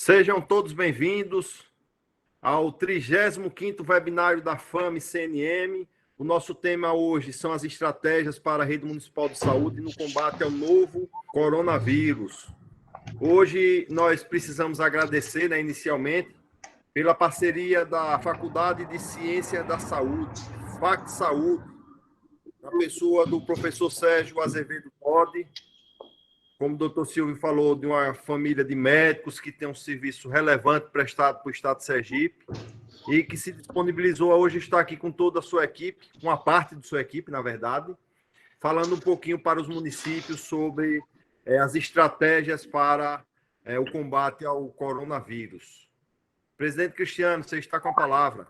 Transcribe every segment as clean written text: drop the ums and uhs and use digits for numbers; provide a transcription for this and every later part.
Sejam todos bem-vindos ao 35º webinário da FAME-CNM. O nosso tema hoje são as estratégias para a Rede Municipal de Saúde no combate ao novo coronavírus. Hoje nós precisamos agradecer, inicialmente, pela parceria da Faculdade de Ciência da Saúde, FAC Saúde, na pessoa do professor Sérgio Azevedo Todi, como o doutor Silvio falou, de uma família de médicos que tem um serviço relevante prestado para o Estado de Sergipe e que se disponibilizou a hoje estar aqui com toda a sua equipe, com uma parte de sua equipe, na verdade, falando um pouquinho para os municípios sobre as estratégias para o combate ao coronavírus. Presidente Cristiano, você está com a palavra.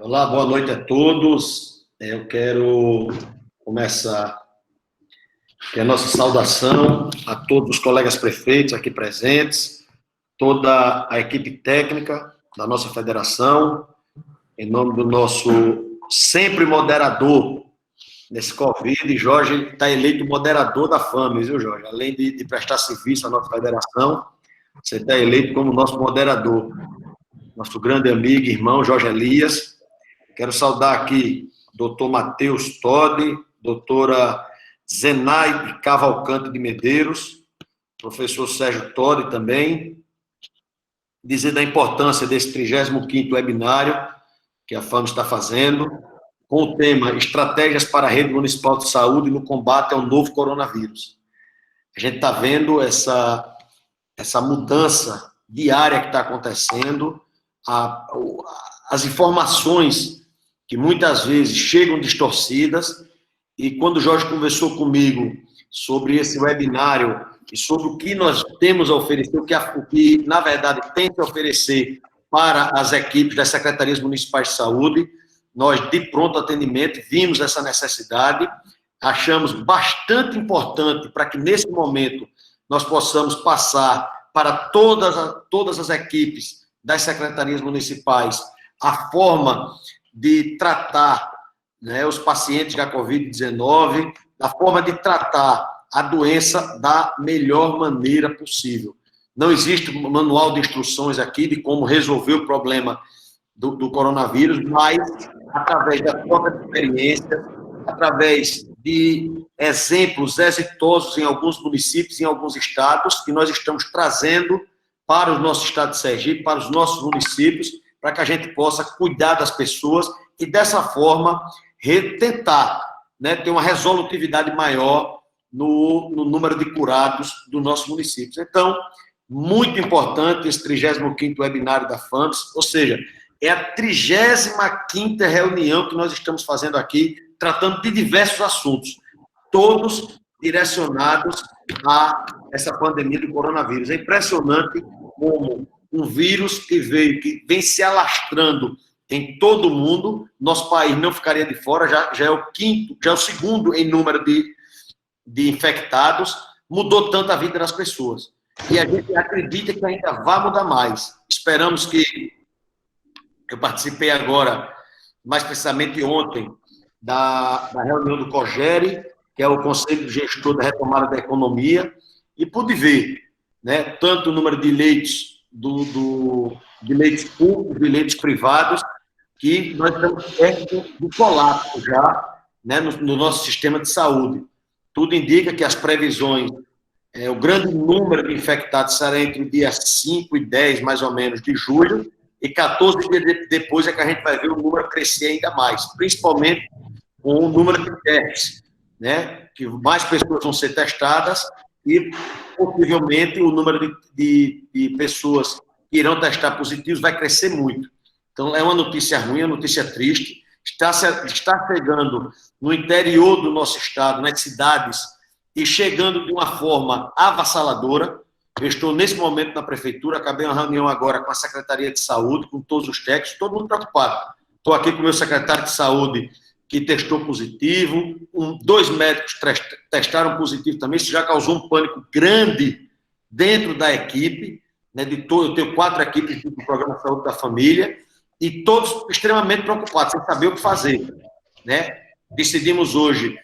Olá, boa noite a todos. Eu quero começar a nossa saudação a todos os colegas prefeitos aqui presentes, toda a equipe técnica da nossa federação, em nome do nosso sempre moderador nesse Covid. Jorge está eleito moderador da FAME, viu, Jorge? Além de prestar serviço à nossa federação, você está eleito como nosso moderador. Nosso grande amigo e irmão Jorge Elias. Quero saudar aqui doutor Matheus Todi, doutora Zenaide Cavalcante de Medeiros, professor Sérgio Todi também, dizer da importância desse 35º webinário que a FAME está fazendo, com o tema Estratégias para a Rede Municipal de Saúde no combate ao novo coronavírus. A gente está vendo essa mudança diária que está acontecendo, as informações que muitas vezes chegam distorcidas. E quando o Jorge conversou comigo sobre esse webinário e sobre o que nós temos a oferecer, o que na verdade tem que oferecer para as equipes das secretarias municipais de saúde, nós, de pronto atendimento, vimos essa necessidade, achamos bastante importante para que, nesse momento, nós possamos passar para todas as equipes das secretarias municipais a forma de tratar os pacientes da Covid-19, a forma de tratar a doença da melhor maneira possível. Não existe um manual de instruções aqui de como resolver o problema do coronavírus, mas através da troca de experiências, através de exemplos exitosos em alguns municípios, em alguns estados, que nós estamos trazendo para o nosso estado de Sergipe, para os nossos municípios, para que a gente possa cuidar das pessoas e, dessa forma, tentar ter uma resolutividade maior no número de curados dos nossos municípios. Então, muito importante esse 35º webinário da FAMES, ou seja, é a 35ª reunião que nós estamos fazendo aqui, tratando de diversos assuntos, todos direcionados a essa pandemia do coronavírus. É impressionante como um vírus que vem se alastrando em todo o mundo, nosso país não ficaria de fora, já é o segundo em número de infectados, mudou tanto a vida das pessoas. E a gente acredita que ainda vai mudar mais. Esperamos que... Eu participei agora, mais precisamente ontem, da reunião do COGERE, que é o Conselho Gestor da Retomada da Economia, e pude ver tanto o número de leitos, de leitos públicos, de leitos privados, que nós estamos perto do colapso já no nosso sistema de saúde. Tudo indica que as previsões, o grande número de infectados será entre o dia 5 e 10, mais ou menos, de julho, e 14 dias depois é que a gente vai ver o número crescer ainda mais, principalmente com o número de testes, que mais pessoas vão ser testadas e, possivelmente, o número de pessoas que irão testar positivos vai crescer muito. Então, é uma notícia ruim, é uma notícia triste. Está chegando no interior do nosso estado, nas cidades, e chegando de uma forma avassaladora. Eu estou, nesse momento, na prefeitura, acabei uma reunião agora com a Secretaria de Saúde, com todos os técnicos, todo mundo preocupado. Estou aqui com o meu secretário de Saúde, que testou positivo, 2 médicos testaram positivo também, isso já causou um pânico grande dentro da equipe, eu tenho 4 equipes do Programa Saúde da Família, e todos extremamente preocupados, sem saber o que fazer. Decidimos hoje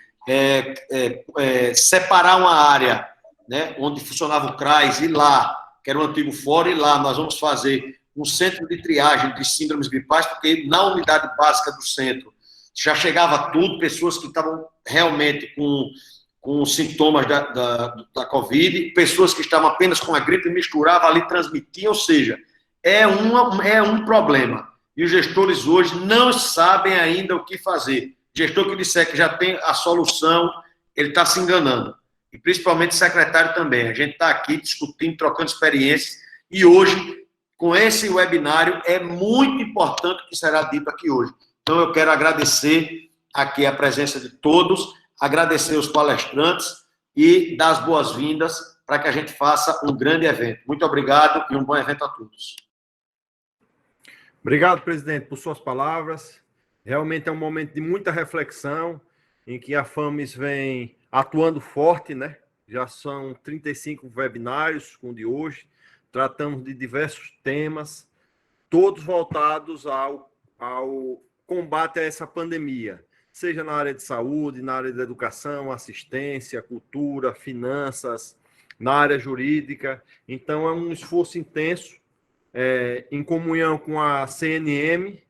separar uma área né, onde funcionava o CRAS, e lá, que era o antigo fórum, e lá nós vamos fazer um centro de triagem de síndromes gripais, porque na unidade básica do centro já chegava tudo, pessoas que estavam realmente com sintomas da Covid, pessoas que estavam apenas com a gripe, misturavam ali, transmitiam, ou seja, é um problema. E os gestores hoje não sabem ainda o que fazer. O gestor que disser que já tem a solução, ele está se enganando. E principalmente o secretário também. A gente está aqui discutindo, trocando experiências, e hoje, com esse webinário, é muito importante o que será dito aqui hoje. Então, eu quero agradecer aqui a presença de todos, agradecer os palestrantes e dar as boas-vindas para que a gente faça um grande evento. Muito obrigado e um bom evento a todos. Obrigado, presidente, por suas palavras. Realmente é um momento de muita reflexão, em que a FAMES vem atuando forte, né? Já são 35 webinários com o de hoje. Tratamos de diversos temas, todos voltados ao combate a essa pandemia, seja na área de saúde, na área da educação, assistência, cultura, finanças, na área jurídica. Então, é um esforço intenso, em comunhão com a CNM,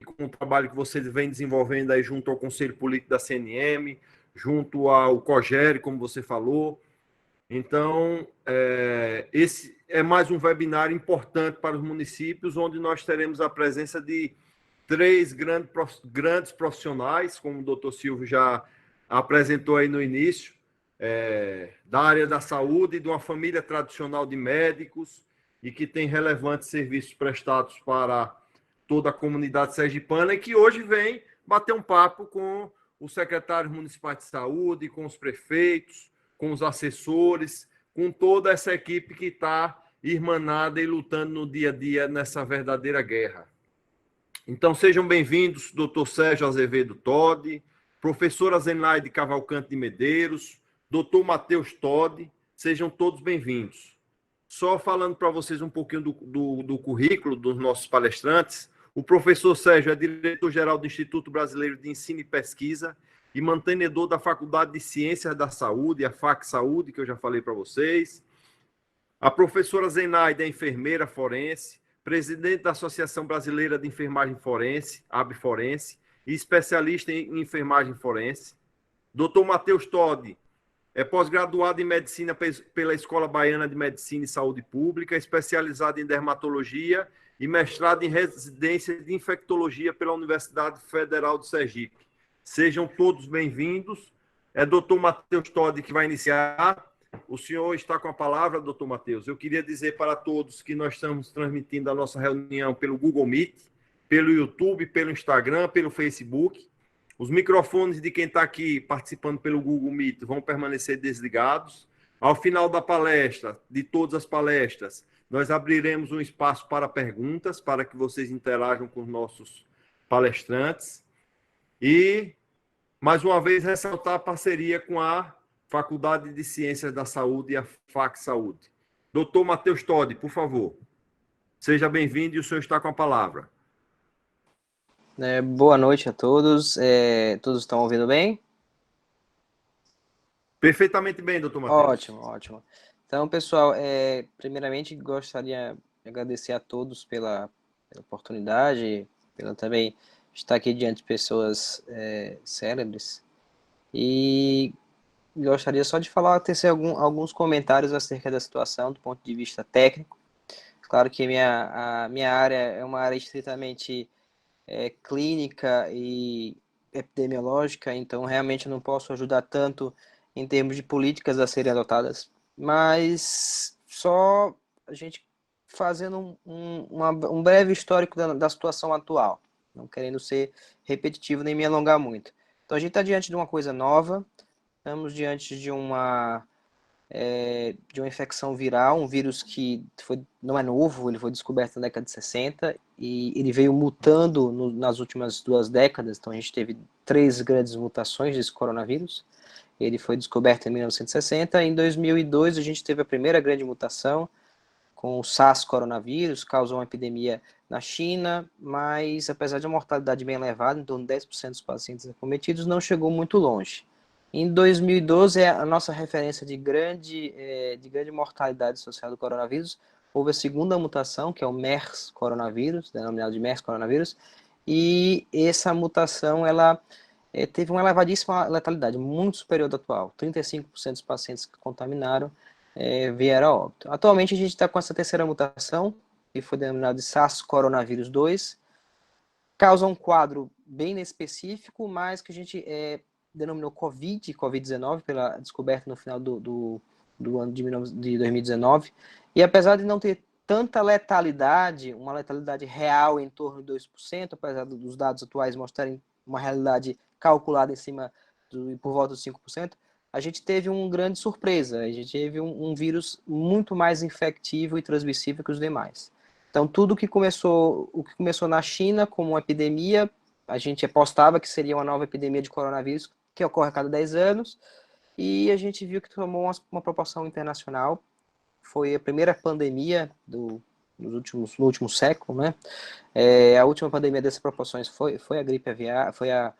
e com o trabalho que vocês vêm desenvolvendo aí junto ao Conselho Político da CNM, junto ao COGER, como você falou. Então, esse é mais um webinário importante para os municípios, onde nós teremos a presença de 3 grandes profissionais, como o doutor Silvio já apresentou aí no início, da área da saúde, e de uma família tradicional de médicos, e que tem relevantes serviços prestados para toda a comunidade sergipana, e que hoje vem bater um papo com os secretários municipais de saúde, com os prefeitos, com os assessores, com toda essa equipe que está irmanada e lutando no dia a dia nessa verdadeira guerra. Então, sejam bem-vindos, doutor Sérgio Azevedo Todi, professora Zenaide Cavalcante de Medeiros, doutor Matheus Todi, sejam todos bem-vindos. Só falando para vocês um pouquinho do currículo dos nossos palestrantes, o professor Sérgio é diretor-geral do Instituto Brasileiro de Ensino e Pesquisa e mantenedor da Faculdade de Ciências da Saúde, a FAC Saúde, que eu já falei para vocês. A professora Zenaide é enfermeira forense, presidente da Associação Brasileira de Enfermagem Forense, ABForense, e especialista em enfermagem forense. Dr. Matheus Todi é pós-graduado em Medicina pela Escola Baiana de Medicina e Saúde Pública, especializado em dermatologia e mestrado em residência de infectologia pela Universidade Federal de Sergipe. Sejam todos bem-vindos. É Dr. Matheus Todi que vai iniciar. O senhor está com a palavra, doutor Matheus. Eu queria dizer para todos que nós estamos transmitindo a nossa reunião pelo Google Meet, pelo YouTube, pelo Instagram, pelo Facebook. Os microfones de quem está aqui participando pelo Google Meet vão permanecer desligados. Ao final da palestra, de todas as palestras, nós abriremos um espaço para perguntas, para que vocês interajam com os nossos palestrantes. E, mais uma vez, ressaltar a parceria com a Faculdade de Ciências da Saúde e a FAC Saúde. Doutor Matheus Todi, por favor. Seja bem-vindo e o senhor está com a palavra. Boa noite a todos. Todos estão ouvindo bem? Perfeitamente bem, doutor Matheus. Ótimo, ótimo. Então, pessoal, primeiramente gostaria de agradecer a todos pela oportunidade, pela também estar aqui diante de pessoas célebres. E gostaria só de tecer alguns comentários acerca da situação do ponto de vista técnico. Claro que a minha área é uma área estritamente clínica e epidemiológica, então realmente eu não posso ajudar tanto em termos de políticas a serem adotadas, mas só a gente fazendo um breve histórico da situação atual, não querendo ser repetitivo nem me alongar muito. Então a gente está diante de uma coisa nova, estamos diante de uma infecção viral, um vírus que não é novo, ele foi descoberto na década de 60 e ele veio mutando nas últimas 2 décadas. Então a gente teve 3 grandes mutações desse coronavírus. Ele foi descoberto em 1960, em 2002 a gente teve a primeira grande mutação com o SARS coronavírus, causou uma epidemia na China, mas apesar de uma mortalidade bem elevada, em torno de 10% dos pacientes acometidos, não chegou muito longe. Em 2012, é a nossa referência de grande mortalidade social do coronavírus. Houve a segunda mutação, que é o MERS coronavírus, denominado de MERS coronavírus, e essa mutação, ela teve uma elevadíssima letalidade, muito superior à atual. 35% dos pacientes que contaminaram vieram a óbito. Atualmente, a gente está com essa terceira mutação, que foi denominada de SARS coronavírus 2, causa um quadro bem específico, mas que a gente denominou Covid-19, pela descoberta no final do ano de 2019. E apesar de não ter tanta letalidade, uma letalidade real em torno de 2%, apesar dos dados atuais mostrarem uma realidade calculada em cima por volta dos 5%, a gente teve uma grande surpresa. A gente teve um vírus muito mais infectivo e transmissível que os demais. Então, o que começou na China como uma epidemia, a gente apostava que seria uma nova epidemia de coronavírus, que ocorre a cada 10 anos, e a gente viu que tomou uma proporção internacional. Foi a primeira pandemia no último século, né? A última pandemia dessas proporções foi a gripe aviária, foi a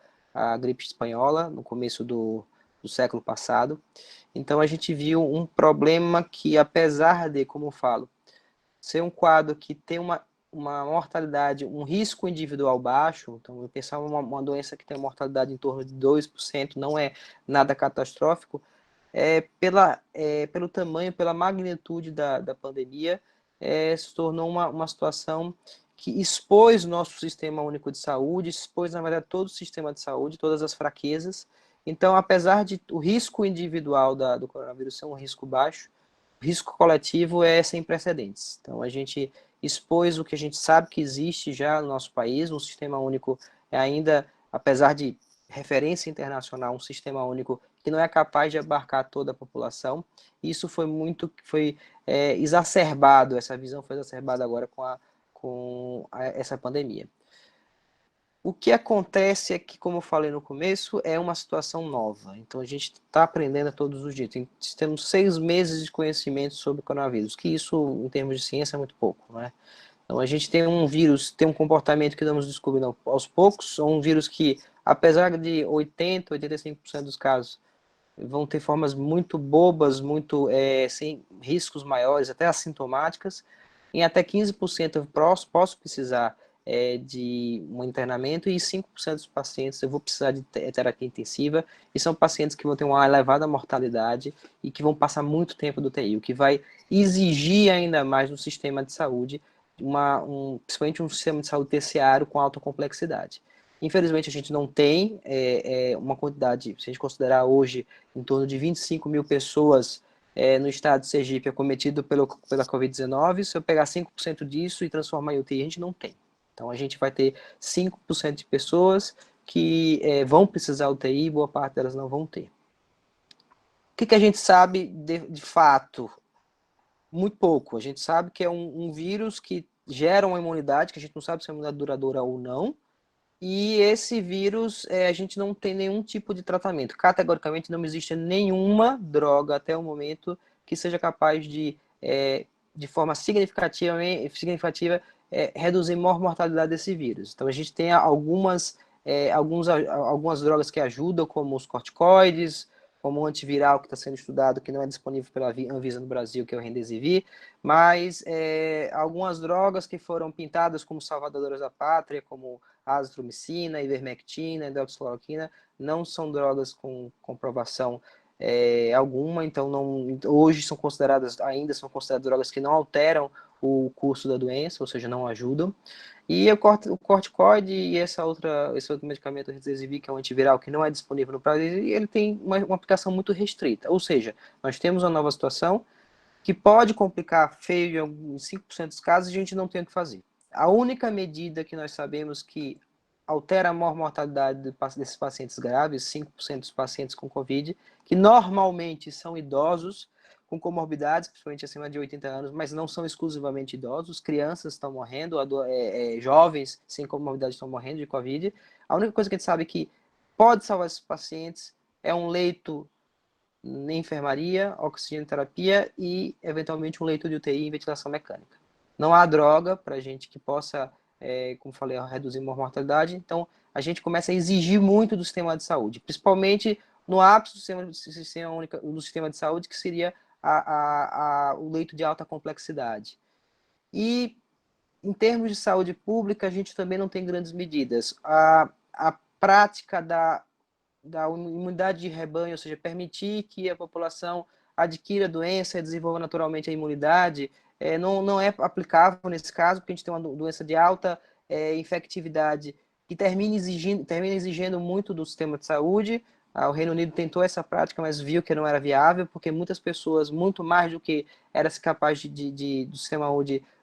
gripe espanhola, no começo do século passado. Então, a gente viu um problema que, apesar de, como eu falo, ser um quadro que tem uma mortalidade, um risco individual baixo, então eu pensar uma doença que tem uma mortalidade em torno de 2%, não é nada catastrófico, pelo tamanho, pela magnitude da pandemia, se tornou uma situação que expôs o nosso sistema único de saúde, expôs, na verdade, todo o sistema de saúde, todas as fraquezas. Então, apesar de o risco individual do coronavírus ser um risco baixo, o risco coletivo é sem precedentes. Então, a gente expôs o que a gente sabe que existe já no nosso país, um sistema único ainda, apesar de referência internacional, um sistema único que não é capaz de abarcar toda a população. Isso foi exacerbado, essa visão foi exacerbada agora com essa pandemia. O que acontece é que, como eu falei no começo, é uma situação nova. Então, a gente está aprendendo a todos os dias. Temos 6 meses de conhecimento sobre o coronavírus, que isso, em termos de ciência, é muito pouco, né? Então, a gente tem um vírus, tem um comportamento que estamos descobrindo aos poucos, um vírus que, apesar de 85% dos casos, vão ter formas muito bobas, sem riscos maiores, até assintomáticas. Em até 15% eu posso precisar de um internamento e 5% dos pacientes eu vou precisar de terapia intensiva, e são pacientes que vão ter uma elevada mortalidade e que vão passar muito tempo do UTI, o que vai exigir ainda mais no sistema de saúde, principalmente um sistema de saúde terciário com alta complexidade. Infelizmente, a gente não tem uma quantidade, se a gente considerar hoje, em torno de 25 mil pessoas no estado de Sergipe acometido pela Covid-19. Se eu pegar 5% disso e transformar em UTI, a gente não tem. Então, a gente vai ter 5% de pessoas que vão precisar de UTI, boa parte delas não vão ter. O que a gente sabe de fato? Muito pouco. A gente sabe que é um vírus que gera uma imunidade, que a gente não sabe se é uma imunidade duradoura ou não, e esse vírus, a gente não tem nenhum tipo de tratamento. Categoricamente, não existe nenhuma droga até o momento que seja capaz de forma significativa, reduzir a mortalidade desse vírus. Então, a gente tem algumas drogas que ajudam, como os corticoides, como o antiviral que está sendo estudado, que não é disponível pela Anvisa no Brasil, que é o Remdesivir, mas algumas drogas que foram pintadas como salvadoras da pátria, como azitromicina, ivermectina, hidroxicloroquina, não são drogas com comprovação alguma, então hoje ainda são consideradas drogas que não alteram o curso da doença, ou seja, não ajudam. E o corticoide e esse outro medicamento, o Remdesivir, que é um antiviral que não é disponível no Brasil, ele tem uma aplicação muito restrita. Ou seja, nós temos uma nova situação que pode complicar feio em 5% dos casos e a gente não tem o que fazer. A única medida que nós sabemos que altera a mortalidade desses pacientes graves, 5% dos pacientes com Covid, que normalmente são idosos, com comorbidades, principalmente acima de 80 anos, mas não são exclusivamente idosos, crianças estão morrendo, jovens sem comorbidade estão morrendo de Covid. A única coisa que a gente sabe que pode salvar esses pacientes é um leito na enfermaria, oxigenoterapia e, eventualmente, um leito de UTI em ventilação mecânica. Não há droga para a gente que possa, como falei, reduzir a mortalidade, então a gente começa a exigir muito do sistema de saúde, principalmente no ápice do sistema de saúde, que seria o leito de alta complexidade. E, em termos de saúde pública, a gente também não tem grandes medidas. A prática da imunidade de rebanho, ou seja, permitir que a população adquira a doença e desenvolva naturalmente a imunidade, não é aplicável nesse caso, porque a gente tem uma doença de alta infectividade que termina exigindo muito do sistema de saúde. O Reino Unido tentou essa prática, mas viu que não era viável, porque muitas pessoas, muito mais do que era capaz do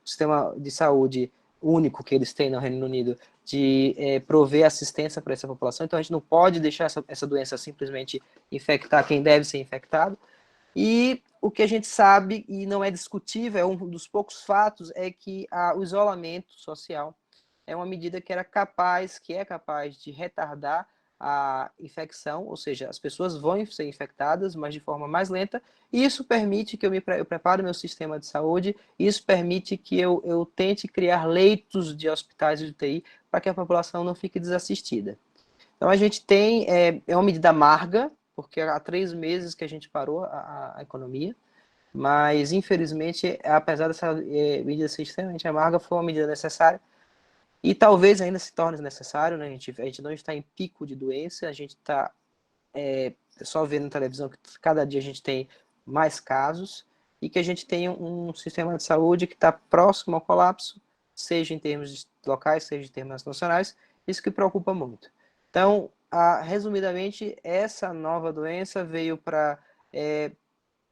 sistema de saúde único que eles têm no Reino Unido, de prover assistência para essa população. Então, a gente não pode deixar essa doença simplesmente infectar quem deve ser infectado. E o que a gente sabe, e não é discutível, é um dos poucos fatos, é que o isolamento social é uma medida que é capaz de retardar a infecção, ou seja, as pessoas vão ser infectadas, mas de forma mais lenta, e isso permite que eu prepare meu sistema de saúde, isso permite que eu tente criar leitos de hospitais de UTI para que a população não fique desassistida. Então, a gente tem, uma medida amarga, porque há 3 meses que a gente parou a economia, mas, infelizmente, apesar dessa medida ser extremamente amarga, foi uma medida necessária, e talvez ainda se torne necessário, né? A gente não está em pico de doença, a gente está só vendo na televisão que cada dia a gente tem mais casos, e que a gente tem um sistema de saúde que está próximo ao colapso, seja em termos locais, seja em termos nacionais, isso que preocupa muito. Então, resumidamente, essa nova doença veio para,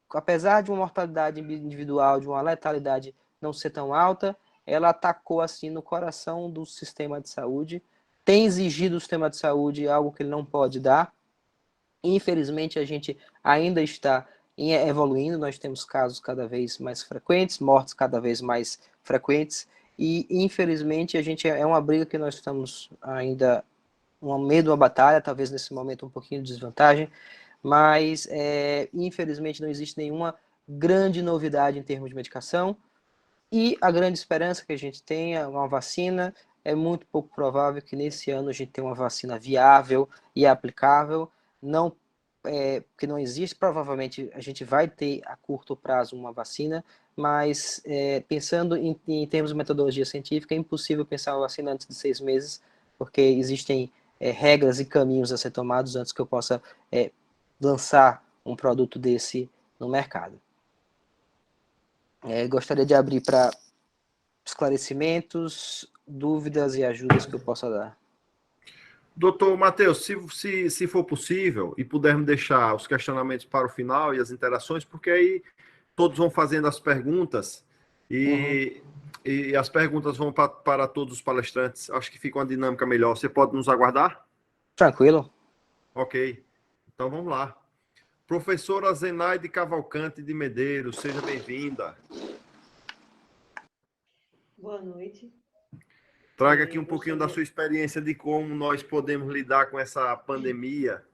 apesar de uma mortalidade individual, de uma letalidade não ser tão alta, ela atacou assim no coração do sistema de saúde, tem exigido do sistema de saúde algo que ele não pode dar. Infelizmente, a gente ainda está evoluindo, nós temos casos cada vez mais frequentes, mortes cada vez mais frequentes, e infelizmente a gente é uma briga que nós estamos ainda no meio de uma batalha, talvez nesse momento um pouquinho de desvantagem, mas infelizmente não existe nenhuma grande novidade em termos de medicação, e a grande esperança que a gente tenha uma vacina. É muito pouco provável que nesse ano a gente tenha uma vacina viável e aplicável, não que não existe. Provavelmente a gente vai ter a curto prazo uma vacina, mas pensando em termos de metodologia científica, é impossível pensar uma vacina antes de 6 meses, porque existem regras e caminhos a ser tomados antes que eu possa lançar um produto desse no mercado. Gostaria de abrir para esclarecimentos, dúvidas e ajudas que eu possa dar. Doutor Matheus, se for possível e pudermos deixar os questionamentos para o final e as interações, porque aí todos vão fazendo as perguntas e as perguntas vão para todos os palestrantes. Acho que fica uma dinâmica melhor. Você pode nos aguardar? Tranquilo. Ok. Então vamos lá. Professora Zenaide Cavalcante de Medeiros, seja bem-vinda. Boa noite. Traga aqui um pouquinho da sua experiência de como nós podemos lidar com essa pandemia.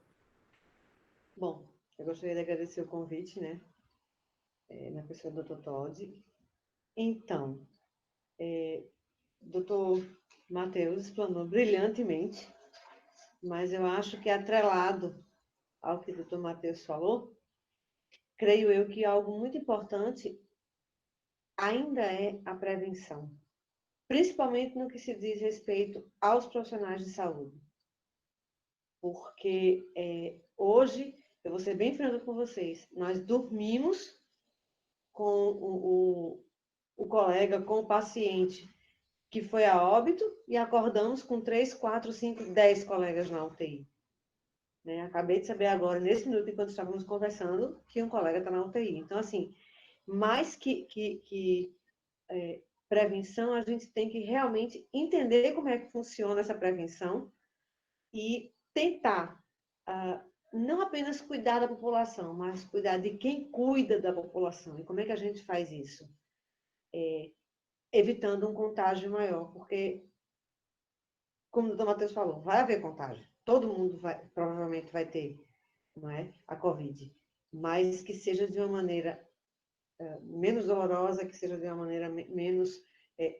Bom, eu gostaria de agradecer o convite, né? Na pessoa do Dr. Todd. Então, Dr. Matheus explanou brilhantemente, mas eu acho que atrelado ao que o Dr. Matheus falou, creio eu que algo muito importante ainda é a prevenção, principalmente no que se diz respeito aos profissionais de saúde. Porque hoje, eu vou ser bem franca com vocês, nós dormimos com o colega, com o paciente que foi a óbito e acordamos com 3, 4, 5, 10 colegas na UTI. Né? Acabei de saber agora, nesse minuto, enquanto estávamos conversando, que um colega está na UTI. Então, assim, mais que prevenção, a gente tem que realmente entender como é que funciona essa prevenção e tentar não apenas cuidar da população, mas cuidar de quem cuida da população. E como é que a gente faz isso? Evitando um contágio maior, porque, como o doutor Matheus falou, vai haver contágio. Todo mundo provavelmente vai ter, não é? A Covid. Mas que seja de uma maneira menos dolorosa, que seja de uma maneira menos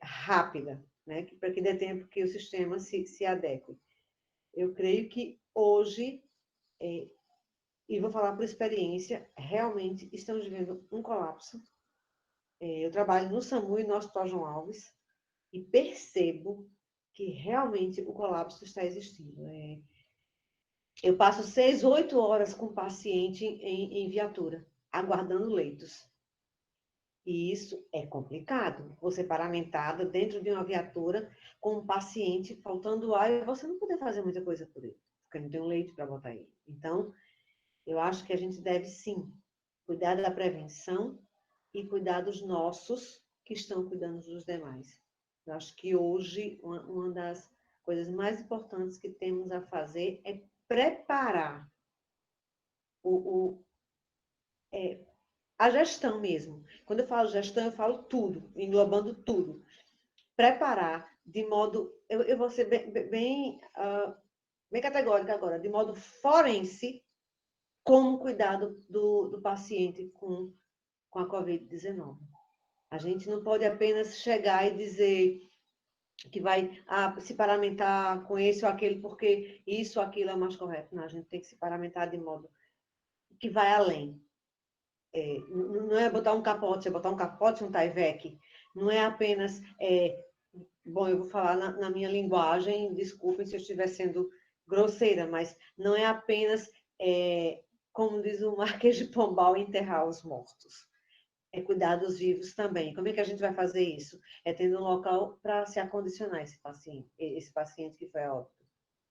rápida, né? Para que dê tempo que o sistema se adeque. Eu creio que hoje e vou falar por experiência, realmente estamos vivendo um colapso. Eu trabalho no SAMU e no Hospital João Alves e percebo que realmente o colapso está existindo. Eu passo 6, 8 horas com o paciente em viatura, aguardando leitos. E isso é complicado. Você paramentada dentro de uma viatura com um paciente faltando ar e você não poder fazer muita coisa por ele, porque não tem um leito para botar ele. Então, eu acho que a gente deve, sim, cuidar da prevenção e cuidar dos nossos que estão cuidando dos demais. Eu acho que hoje, uma das coisas mais importantes que temos a fazer é preparar a gestão mesmo. Quando eu falo gestão, eu falo tudo, englobando tudo. Preparar de modo, eu vou ser bem categórica agora, de modo forense, como cuidar do paciente com a Covid-19. A gente não pode apenas chegar e dizer que vai se paramentar com esse ou aquele, porque isso ou aquilo é o mais correto. Não, a gente tem que se paramentar de modo que vai além. Não é botar um capote, é botar um capote, um Tyvek. Não é apenas... bom, eu vou falar na minha linguagem, desculpem se eu estiver sendo grosseira, mas não é apenas, como diz o Marquês de Pombal, enterrar os mortos. É cuidar dos vivos também. Como é que a gente vai fazer isso? É tendo um local para se acondicionar esse paciente que foi a óbito.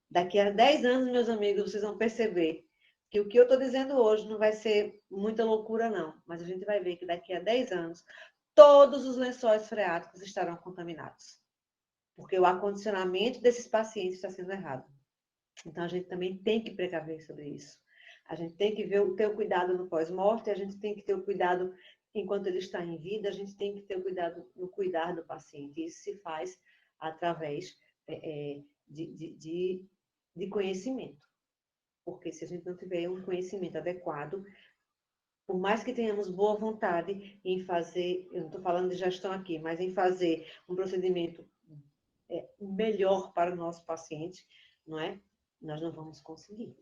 Daqui a 10 anos, meus amigos, vocês vão perceber que o que eu estou dizendo hoje não vai ser muita loucura, não. Mas a gente vai ver que daqui a 10 anos, todos os lençóis freáticos estarão contaminados. Porque o acondicionamento desses pacientes está sendo errado. Então, a gente também tem que precaver sobre isso. A gente tem que ter o cuidado no pós-morte, a gente tem que ter o cuidado enquanto ele está em vida, a gente tem que ter o cuidado no cuidar do paciente. Isso se faz através de conhecimento. Porque se a gente não tiver um conhecimento adequado, por mais que tenhamos boa vontade em fazer, eu não estou falando de gestão aqui, mas em fazer um procedimento melhor para o nosso paciente, não é? Nós não vamos conseguir.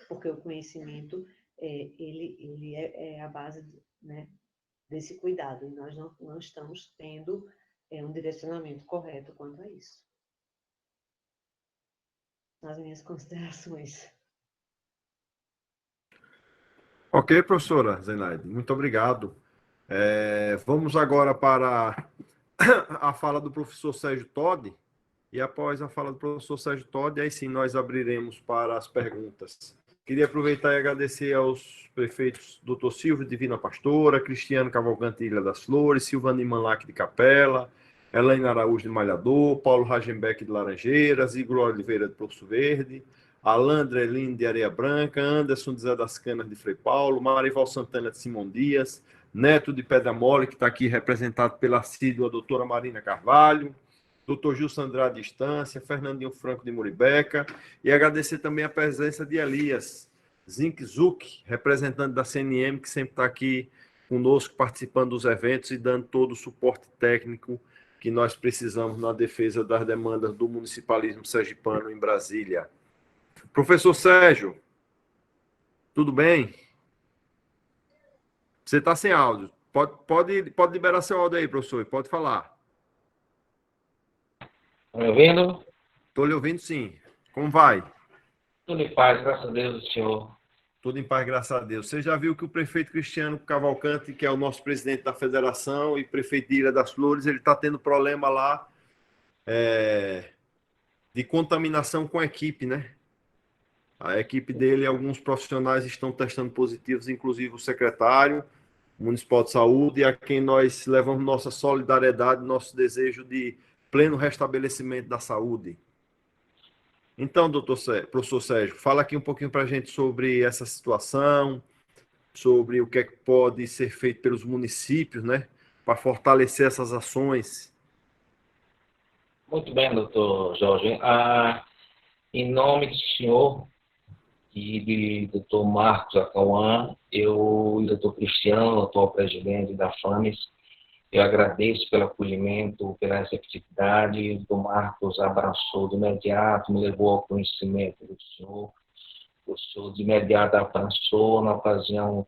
Porque o conhecimento, ele é a base, né, desse cuidado. E nós não estamos tendo um direcionamento correto quanto a isso. Nas minhas considerações. Ok, professora Zenaide, muito obrigado. Vamos agora para a fala do professor Sérgio Todi, e após a fala do professor Sérgio Todi, aí sim nós abriremos para as perguntas. Queria aproveitar e agradecer aos prefeitos Dr. Silvio Divina Pastora, Cristiano Cavalcante Ilha das Flores, Silvani Manlac de Capela, Elaine Araújo de Malhador, Paulo Ragenbeck de Laranjeiras, Igor Oliveira de Poço Verde, Alandra Eline de Areia Branca, Anderson de Zé das Canas de Frei Paulo, Marival Santana de Simão Dias, Neto de Pedra Mole, que está aqui representado pela assídua doutora Marina Carvalho, doutor Gilson Andrade de Estância, Fernandinho Franco de Muribeca, e agradecer também a presença de Elias Zinkzuk, representante da CNM, que sempre está aqui conosco, participando dos eventos e dando todo o suporte técnico que nós precisamos na defesa das demandas do municipalismo sergipano em Brasília. Professor Sérgio, tudo bem? Você está sem áudio. Pode liberar seu áudio aí, professor, pode falar. Tá me ouvindo? Estou lhe ouvindo, sim. Como vai? Tudo em paz, graças a Deus, senhor. Tudo em paz, graças a Deus. Você já viu que o prefeito Cristiano Cavalcante, que é o nosso presidente da federação e prefeito de Ilha das Flores, ele está tendo problema lá de contaminação com a equipe, né? A equipe dele, alguns profissionais estão testando positivos, inclusive o secretário municipal de saúde, a quem nós levamos nossa solidariedade, nosso desejo de pleno restabelecimento da saúde. Então, professor Sérgio, fala aqui um pouquinho para a gente sobre essa situação, sobre o que é que pode ser feito pelos municípios, né, para fortalecer essas ações. Muito bem, doutor Jorge. Em nome do senhor e de doutor Marcos Acauã, eu e doutor Cristiano, atual presidente da FAMES, eu agradeço pelo acolhimento, pela receptividade. O doutor Marcos abraçou de imediato, me levou ao conhecimento do senhor o senhor de imediato abraçou. Na ocasião,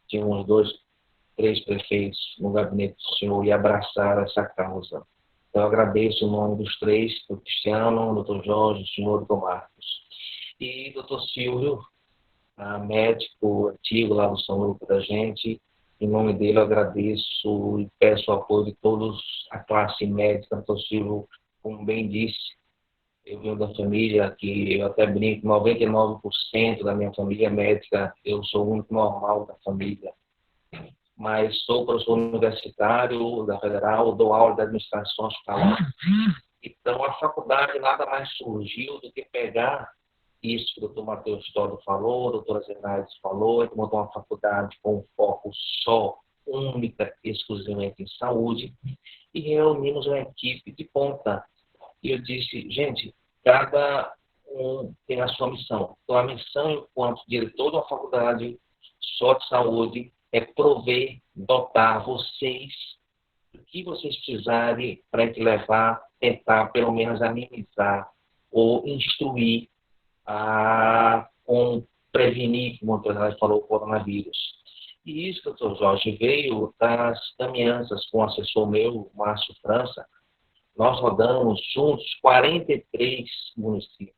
tinha uns 2, 3 prefeitos no gabinete do senhor e abraçaram essa causa. Então, eu agradeço o nome dos 3, do Cristiano, o doutor Jorge, o senhor, o doutor Marcos. E doutor Silvio, médico antigo lá do São Lucas da gente, em nome dele eu agradeço e peço o apoio de todos a classe médica. Doutor Silvio, como bem disse, eu venho da família que eu até brinco, 99% da minha família é médica, eu sou o único normal da família. Mas sou professor universitário da Federal, dou aula de administração hospitalar. Então, a faculdade nada mais surgiu do que pegar isso que o doutor Matheus Todo falou, a doutora Zenaide falou, a gente montou uma faculdade com um foco só, única, exclusivamente em saúde, e reunimos uma equipe de ponta. E eu disse, gente, cada um tem a sua missão. Então, a missão, enquanto diretor de uma faculdade só de saúde, é prover, dotar vocês do que vocês precisarem para a gente levar, tentar pelo menos amenizar ou instruir com prevenir, como o doutor falou, o coronavírus. E isso, doutor Jorge, veio das caminhanças com o assessor meu, Márcio França. Nós rodamos juntos 43 municípios.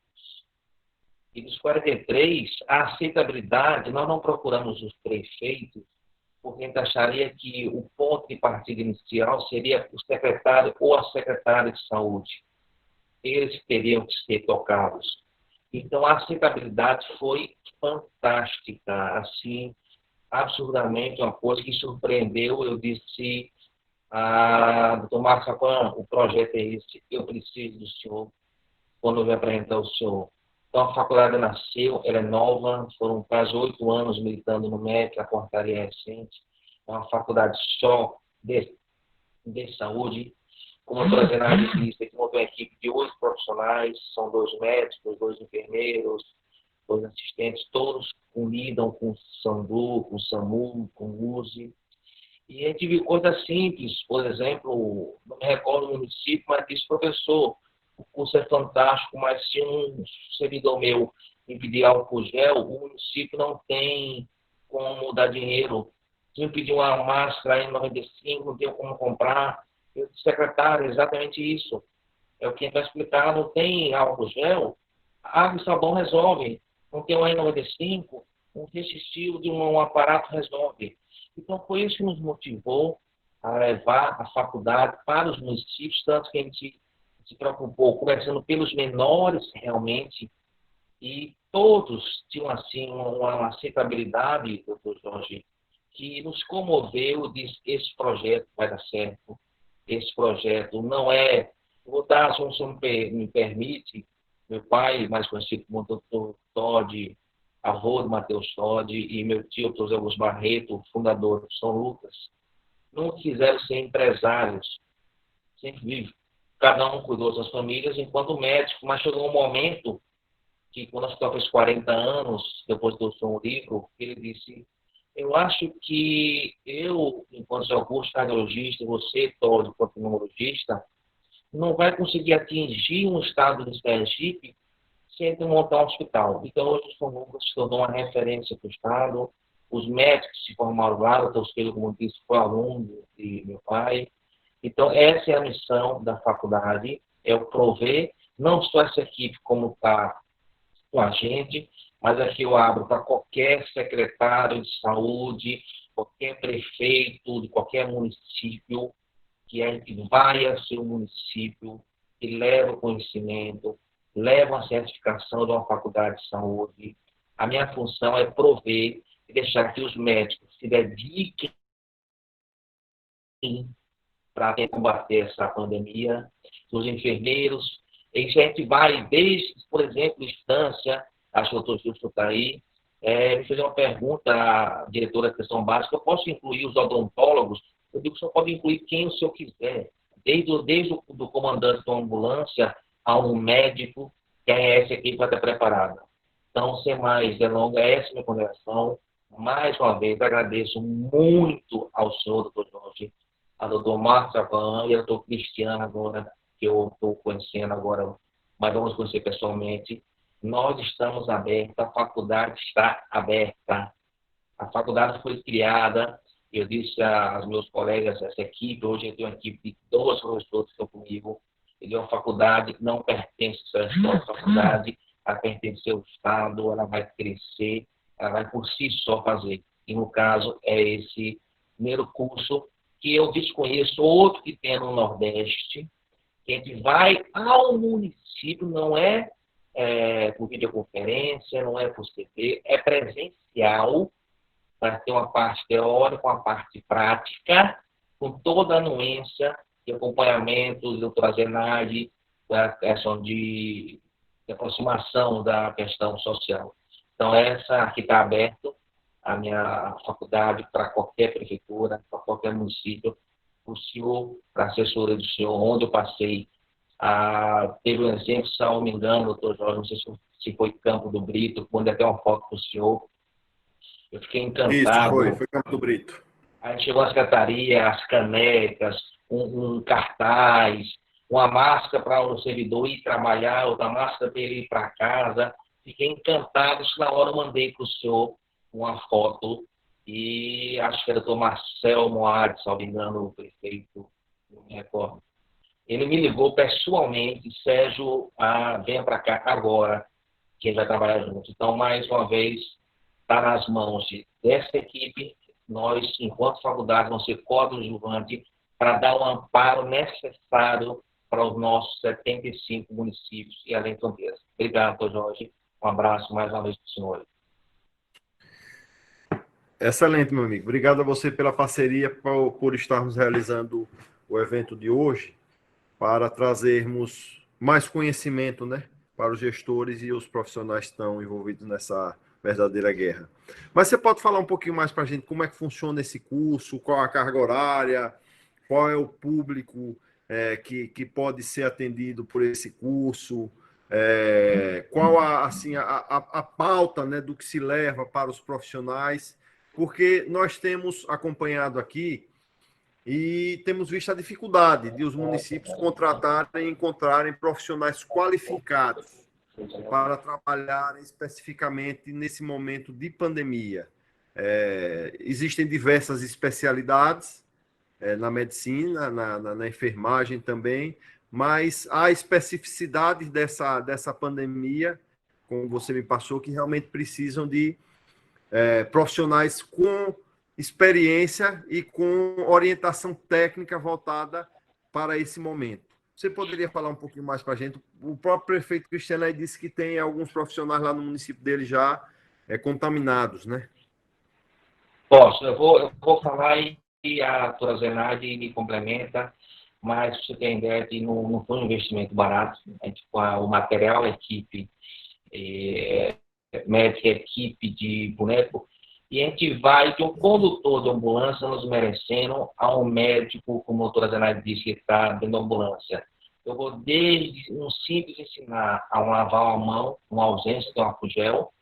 E dos 43, a aceitabilidade, nós não procuramos os prefeitos, porque a gente acharia que o ponto de partida inicial seria o secretário ou a secretária de saúde. Eles teriam que ser tocados. Então, a aceitabilidade foi fantástica, assim, absurdamente uma coisa que surpreendeu. Eu disse doutor Márcio Apan, o projeto é esse, eu preciso do senhor quando eu vim apresentar o senhor. Então, a faculdade nasceu, ela é nova, foram quase 8 anos militando no MEC, a portaria é recente, é uma faculdade só de saúde. Como a doutora Zenaide disse, aqui montou uma equipe de 8 profissionais, são 2 médicos, 2 enfermeiros, 2 assistentes, todos lidam com o SAMU, com o SAMU, com o USE. E a gente viu coisas simples, por exemplo, não me recordo do município, mas disse, professor, o curso é fantástico, mas se um servidor meu me pedir álcool gel, o município não tem como dar dinheiro. Se me pedir uma máscara N95, não tem como comprar. Eu disse, secretário, exatamente isso. É o que a gente vai explicar, não tem álcool gel, água e sabão resolve. Não tem um N95, um resistível de um aparato resolve. Então, foi isso que nos motivou a levar a faculdade para os municípios, tanto que a gente se preocupou, começando pelos menores, realmente, e todos tinham, assim, uma aceitabilidade, doutor Jorge, que nos comoveu, disse, esse projeto vai dar certo, esse projeto não é... Vou dar, se o senhor me permite, meu pai, mais conhecido como doutor Todd, avô do Matheus Todd, e meu tio, doutor Zé Augusto Barreto, fundador do São Lucas, não quiseram ser empresários, sempre vive. Cada um cuidou das suas famílias enquanto médico, mas chegou um momento que, quando a senhora fez 40 anos, depois do seu livro, ele disse, eu acho que eu, enquanto Augusto cardiologista, você, Todd, enquanto pneumologista, não vai conseguir atingir um estado de Sergipe sem montar um hospital. Então, hoje o São Lucas se tornou uma referência para o estado. Os médicos se formaram lá, o teu filho, como disse, foi aluno de meu pai. Então, essa é a missão da faculdade, é o prover, não só essa equipe como está com a gente, mas aqui eu abro para qualquer secretário de saúde, qualquer prefeito de qualquer município, que a gente vai a seu município e leva o conhecimento, leva a certificação de uma faculdade de saúde. A minha função é prover e deixar que os médicos se dediquem para combater essa pandemia, os enfermeiros. E a gente vai desde, por exemplo, instância, acho que o doutor Justo está aí, me fez uma pergunta, a diretora da questão básica, eu posso incluir os odontólogos? Eu digo que só pode incluir quem o senhor quiser, desde o comandante da ambulância a um médico, que essa equipe vai estar preparada. Então, sem mais delongas, essa é a minha conversação. Mais uma vez, agradeço muito ao senhor, doutor Jorge, ao doutor Márcio Apan e ao doutor Cristiano agora, que eu estou conhecendo agora, mas vamos conhecer pessoalmente. nós estamos abertos, a faculdade está aberta. A faculdade foi criada, eu disse aos meus colegas, essa equipe, hoje eu tenho uma equipe de 12 professores que estão comigo, ele é uma faculdade que não pertence à escola, a faculdade ela pertence ao Estado, ela vai crescer, ela vai por si só fazer. E, no caso, é esse primeiro curso que eu desconheço, outro que tem no Nordeste, que a gente vai ao município, não é, por videoconferência, não é por CP, é presencial, para ter uma parte teórica, uma parte prática, com toda a anuência de acompanhamento, de doutora Zenade, da questão de aproximação da questão social. Então, essa aqui está aberto, a minha faculdade, para qualquer prefeitura, para qualquer município, o senhor, para a assessoria do senhor, onde eu passei, teve um exemplo, se não me engano, doutor Jorge, não sei se foi Campo do Brito, quando até uma foto do senhor, eu fiquei encantado. Isso, foi Campo do Brito. Aí chegou a secretaria, as canecas, um cartaz, uma máscara para o servidor ir trabalhar, outra máscara para ele ir para casa. Fiquei encantado, isso na hora eu mandei para o senhor uma foto, e acho que era o doutor Marcel Moades, salvo engano, o prefeito, não me recordo. Ele me ligou pessoalmente, Sérgio, venha para cá agora, que a gente vai trabalhar junto. Então, mais uma vez, está nas mãos dessa equipe. Nós, enquanto faculdade, vamos ser coadjuvante para dar o amparo necessário para os nossos 75 municípios e além fronteiras. Obrigado, doutor Jorge. Um abraço mais uma vez para o senhor. Excelente, meu amigo. Obrigado a você pela parceria, por estarmos realizando o evento de hoje, para trazermos mais conhecimento, né, para os gestores e os profissionais que estão envolvidos nessa verdadeira guerra. Mas você pode falar um pouquinho mais para a gente como é que funciona esse curso, qual a carga horária, qual é o público que pode ser atendido por esse curso, qual a pauta, né, do que se leva para os profissionais, porque nós temos acompanhado aqui e temos visto a dificuldade de os municípios contratarem e encontrarem profissionais qualificados para trabalhar especificamente nesse momento de pandemia. Existem diversas especialidades na medicina, na enfermagem também, mas há especificidades dessa pandemia, como você me passou, que realmente precisam de profissionais com experiência e com orientação técnica voltada para esse momento. Você poderia falar um pouquinho mais para a gente? O próprio prefeito Cristiano aí disse que tem alguns profissionais lá no município dele já contaminados, né? Posso, eu vou falar e a doutora Zenade me complementa, mas você tem ideia que não foi um investimento barato. O material, a equipe médica, a equipe de boneco, e a gente vai de um condutor de ambulância nos merecendo a um médico, como a doutora Zenade disse, que está dentro da ambulância. Eu vou desde um simples ensinar a lavar a mão, uma ausência de um álcool gel,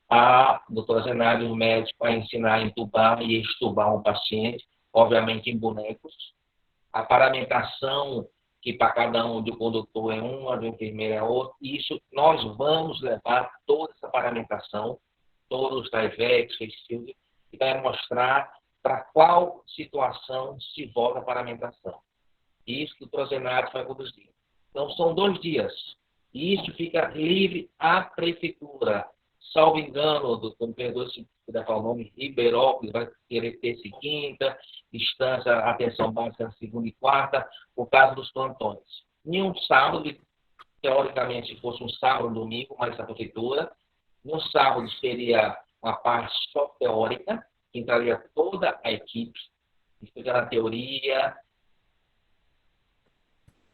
a doutora Zenade, o médico, a ensinar a entubar e extubar um paciente, obviamente em bonecos. A paramentação, que para cada um do condutor é uma, do enfermeiro é outra. Isso nós vamos levar toda essa paramentação, todos os drivex, face shield, e vai mostrar para qual situação se volta a paramentação. Isso que o doutor Zenade vai conduzir. Então, são 2 dias. E isso fica livre à prefeitura. Salvo engano, doutor, me perdoe se puder falar o nome, Ribeirópolis vai querer terça e quinta, distância, atenção básica segunda e quarta, por causa dos plantões. Nenhum sábado, teoricamente, se fosse um sábado, um domingo, mas a prefeitura, no sábado seria uma parte só teórica, que entraria toda a equipe, explicando a teoria,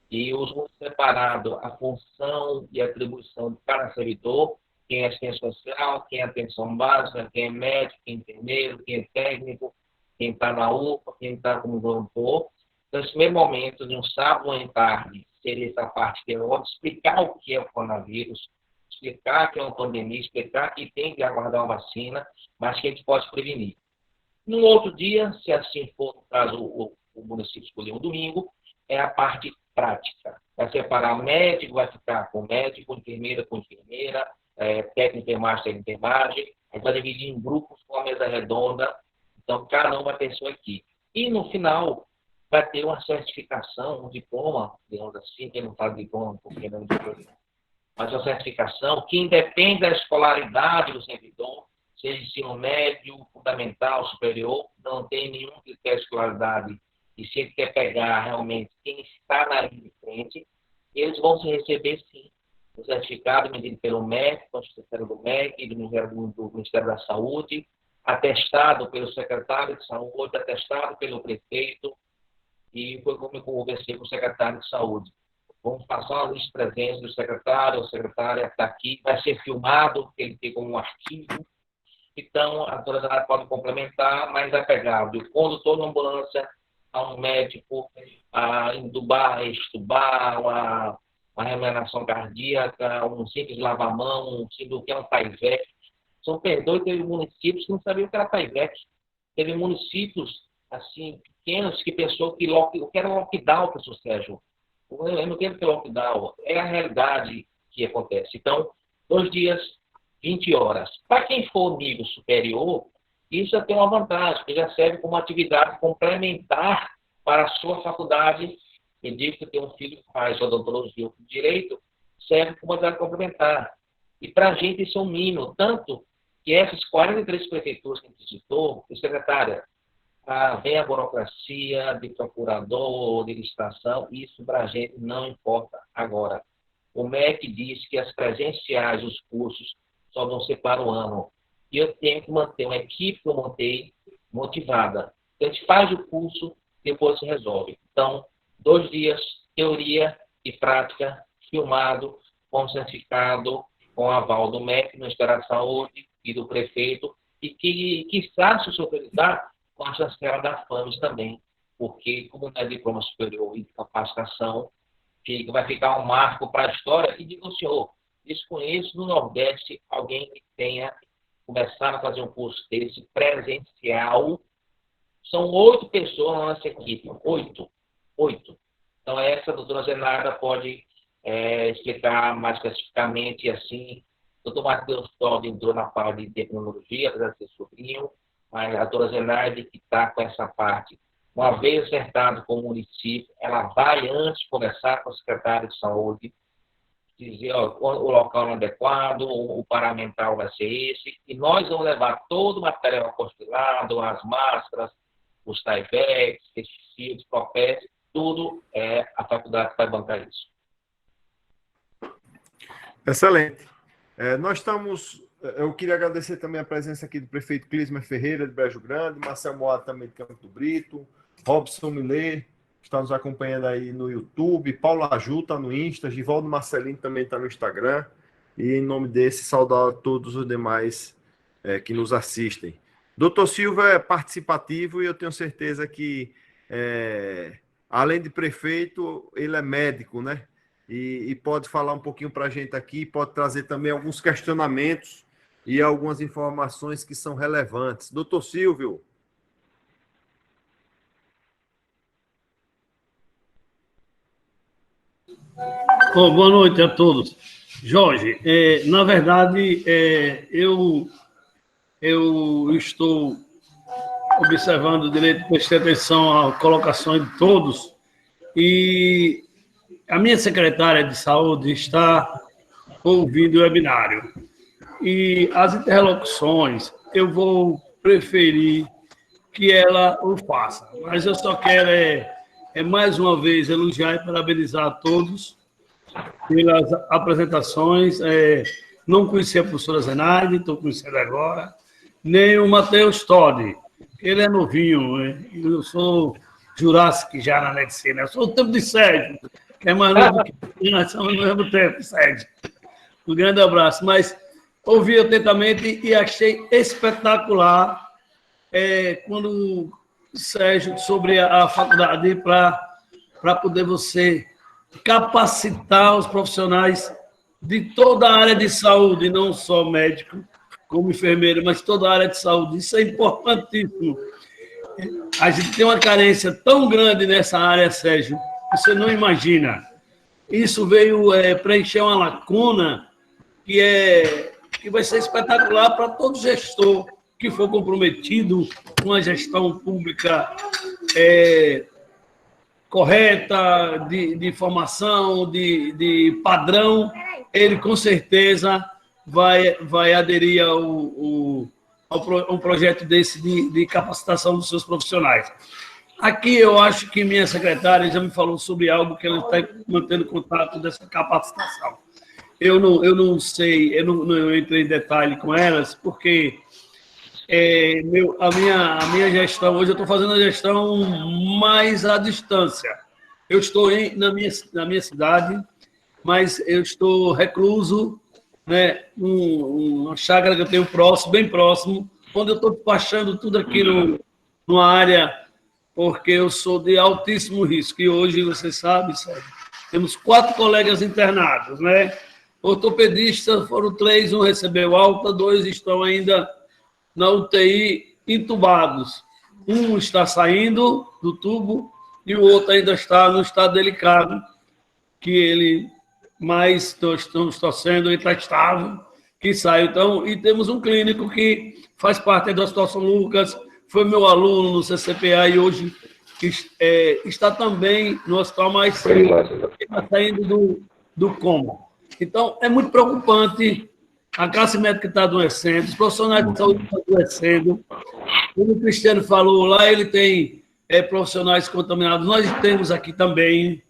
e os separado a função e atribuição de cada servidor, quem é assistência social, quem é atenção básica, quem é médico, quem é enfermeiro, quem é técnico, quem está na UPA, quem está como voluntário. Então, esse primeiro momento, de um sábado à tarde, seria essa parte teórica, explicar o que é o coronavírus, explicar que é uma pandemia, explicar que tem que aguardar uma vacina, mas que a gente pode prevenir. No outro dia, se assim for, no caso, o município escolher um domingo, é a parte prática. Vai separar o médico, vai ficar com o médico, enfermeira com enfermeira, técnico de enfermagem. A gente vai dividir em grupos com a mesa redonda. Então, cada um vai ter sua equipe. E, no final, vai ter uma certificação, um diploma, digamos assim, quem não fala diploma, porque não é diploma, mas uma certificação que independe da escolaridade do servidor, seja ensino médio, fundamental, superior, não tem nenhum critério de escolaridade, e se ele quer pegar realmente quem está na linha de frente, eles vão se receber, sim, o certificado emitido pelo MEC, Constituição do MEC, do Ministério da Saúde, atestado pelo secretário de saúde, atestado pelo prefeito, e foi como eu conversei com o secretário de saúde. Vamos passar uma lista de presença do secretário, a secretária está aqui, vai ser filmado, ele tem como um arquivo. Então, a doutora Zanardi pode complementar, mas vai pegar do condutor da ambulância a um médico, a entubar, extubar, uma reanimação cardíaca, um simples lava-mão, um simples que é um TAIVEC. São perdões, teve municípios que não sabiam o que era TAIVEC. Teve municípios, assim, pequenos, que pensou que era lockdown, professor Sérgio. Eu não quero que lockdown. É a realidade que acontece. Então, 2 dias, 20 horas. Para quem for nível superior, isso já tem uma vantagem, porque já serve como atividade complementar para a sua faculdade. Eu digo que tem um filho que faz odontologia ou direito, serve como atividade complementar. E para a gente isso é um mínimo, tanto que essas 43 prefeituras que a gente citou, secretária, vem a burocracia de procurador, de licitação, isso para a gente não importa agora. O MEC diz que as presenciais, os cursos, só vão ser para o ano. E eu tenho que manter uma equipe que eu montei motivada. A gente faz o curso, depois se resolve. Então, 2 dias, teoria e prática, filmado, com certificado, com aval do MEC, Ministério da Saúde e do prefeito, e que sabe se autorizar com a chancela da FAMES também, porque, como não é diploma superior e capacitação, vai ficar um marco para a história. E digo, senhor, desconheço no Nordeste alguém que tenha começado a fazer um curso desse presencial. São 8 pessoas na nossa equipe, 8. Então, essa a doutora Zenarda pode explicar mais especificamente, assim. O doutor Matheus Todd entrou na parte de tecnologia, apesar de ser sobrinho, mas a doutora Zenarda que está com essa parte. Uma vez acertado com o município, ela vai antes conversar com o secretário de saúde, dizer, ó, o local não é adequado, o paramental vai ser esse, e nós vamos levar todo o material apostilado, as máscaras, os TAIVECs, pesticidas, propés, tudo a faculdade que vai bancar isso. Excelente. Eu queria agradecer também a presença aqui do prefeito Clismer Ferreira, de Brejo Grande, Marcel Moada também de Campo do Brito, Robson Millet, que está nos acompanhando aí no YouTube, Paulo Aju está no Insta, Givaldo Marcelino também está no Instagram, e em nome desse, saudar a todos os demais que nos assistem. Doutor Silva é participativo e eu tenho certeza que, além de prefeito, ele é médico, né? E pode falar um pouquinho para a gente aqui, pode trazer também alguns questionamentos e algumas informações que são relevantes. Doutor Silvio. Boa noite a todos. Jorge, na verdade, eu estou observando direito, prestei atenção à colocação de todos, e a minha secretária de saúde está ouvindo o webinário. E as interlocuções, eu vou preferir que ela o faça. Mas eu só quero, mais uma vez, elogiar e parabenizar a todos pelas apresentações. Não conhecia a professora Zenaide, estou conhecendo agora, nem o Matheus Todd. Ele é novinho, eu sou Jurássico já na medicina. Eu sou o tempo de Sérgio, que é mais novo que nós somos no mesmo tempo, Sérgio. Um grande abraço. Mas ouvi atentamente e achei espetacular quando o Sérgio, sobre a faculdade, para poder você capacitar os profissionais de toda a área de saúde, não só médico, como enfermeiro, mas toda a área de saúde. Isso é importantíssimo. A gente tem uma carência tão grande nessa área, Sérgio, você não imagina. Isso veio preencher uma lacuna que vai ser espetacular para todo gestor que for comprometido com a gestão pública correta, de formação, de padrão, ele com certeza vai aderir a um projeto desse de capacitação dos seus profissionais. Aqui eu acho que minha secretária já me falou sobre algo que ela está mantendo contato dessa capacitação. Eu não sei, eu não entrei em detalhe com elas, porque a minha gestão, hoje eu estou fazendo a gestão mais à distância. Eu estou na minha cidade, mas eu estou recluso, né, uma chácara que eu tenho bem próximo, onde eu estou despachando tudo aqui numa área, porque eu sou de altíssimo risco. E hoje, você sabe, temos 4 colegas internados, né? Ortopedistas foram 3, um recebeu alta, 2 estão ainda na UTI entubados. Um está saindo do tubo e o outro ainda está no estado delicado, que ele mais estamos torcendo, ele está estável, que sai. Então, e temos um clínico que faz parte do Hospital São Lucas, foi meu aluno no CCPA e hoje está também no hospital, mas está saindo do coma. Então, é muito preocupante. A classe médica está adoecendo, os profissionais de saúde estão adoecendo. Como o Cristiano falou, lá ele tem profissionais contaminados. Nós temos aqui também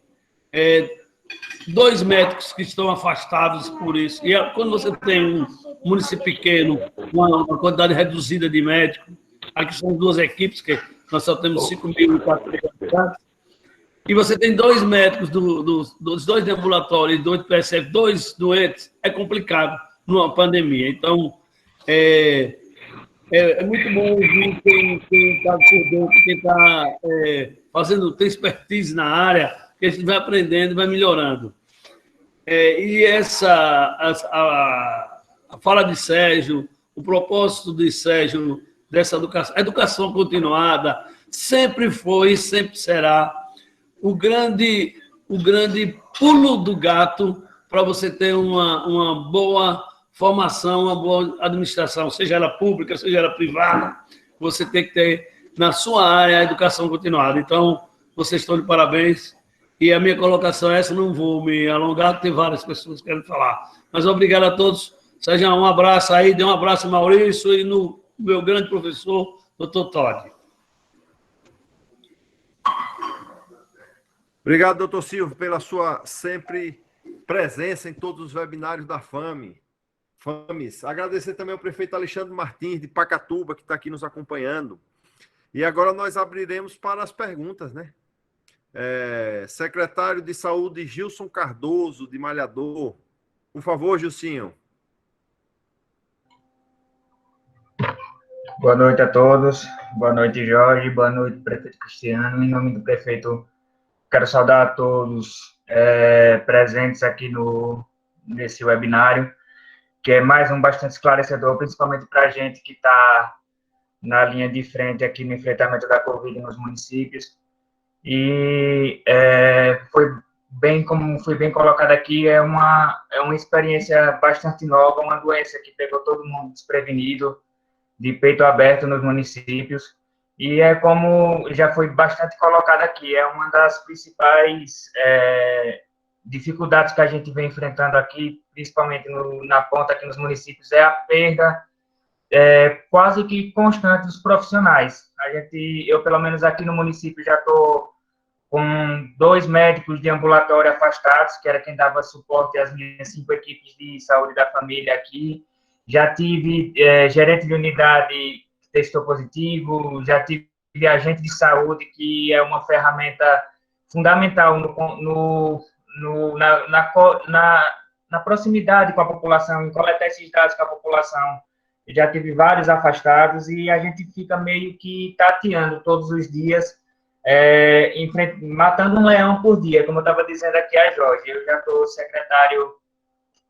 2 médicos que estão afastados por isso. E quando você tem um município pequeno, uma quantidade reduzida de médicos, aqui são 2 equipes, que nós só temos 5.400 habitantes, e você tem 2 médicos dos 2 de ambulatório e 2 de PSF, 2 doentes, é complicado numa pandemia. Então, é muito bom ouvir quem está por dentro, quem está tem expertise na área, que a gente vai aprendendo e vai melhorando. E a fala de Sérgio, o propósito de Sérgio dessa educação continuada, sempre foi e sempre será o grande pulo do gato para você ter uma boa formação, uma boa administração, seja ela pública, seja ela privada, você tem que ter na sua área a educação continuada. Então, vocês estão de parabéns. E a minha colocação é essa, não vou me alongar, tem várias pessoas que querem falar. Mas obrigado a todos. Sérgio, um abraço aí, dê um abraço ao Maurício e no meu grande professor, doutor Todd. Obrigado, doutor Silvio, pela sua sempre presença em todos os webinários da FAMES. Agradecer também ao prefeito Alexandre Martins, de Pacatuba, que está aqui nos acompanhando. E agora nós abriremos para as perguntas, né? Secretário de Saúde Gilson Cardoso, de Malhador. Por favor, Gilcinho. Boa noite a todos. Boa noite, Jorge. Boa noite, prefeito Cristiano. Em nome do prefeito, quero saudar a todos presentes aqui nesse webinário, que é mais um bastante esclarecedor, principalmente para a gente que está na linha de frente aqui no enfrentamento da Covid nos municípios. E como foi bem colocado aqui, é uma experiência bastante nova, uma doença que pegou todo mundo desprevenido, de peito aberto nos municípios, e como já foi bastante colocado aqui, é uma das principais dificuldades que a gente vem enfrentando aqui, principalmente na ponta aqui nos municípios, é a perda quase que constante dos profissionais. Eu, pelo menos aqui no município, já estou com 2 médicos de ambulatório afastados, que era quem dava suporte às minhas 5 equipes de saúde da família aqui. Já tive gerente de unidade que testou positivo, já tive agente de saúde, que é uma ferramenta fundamental na proximidade com a população, em coletar esses dados com a população. Já tive vários afastados e a gente fica meio que tateando todos os dias, matando um leão por dia, como eu estava dizendo aqui a Jorge. Eu já estou secretário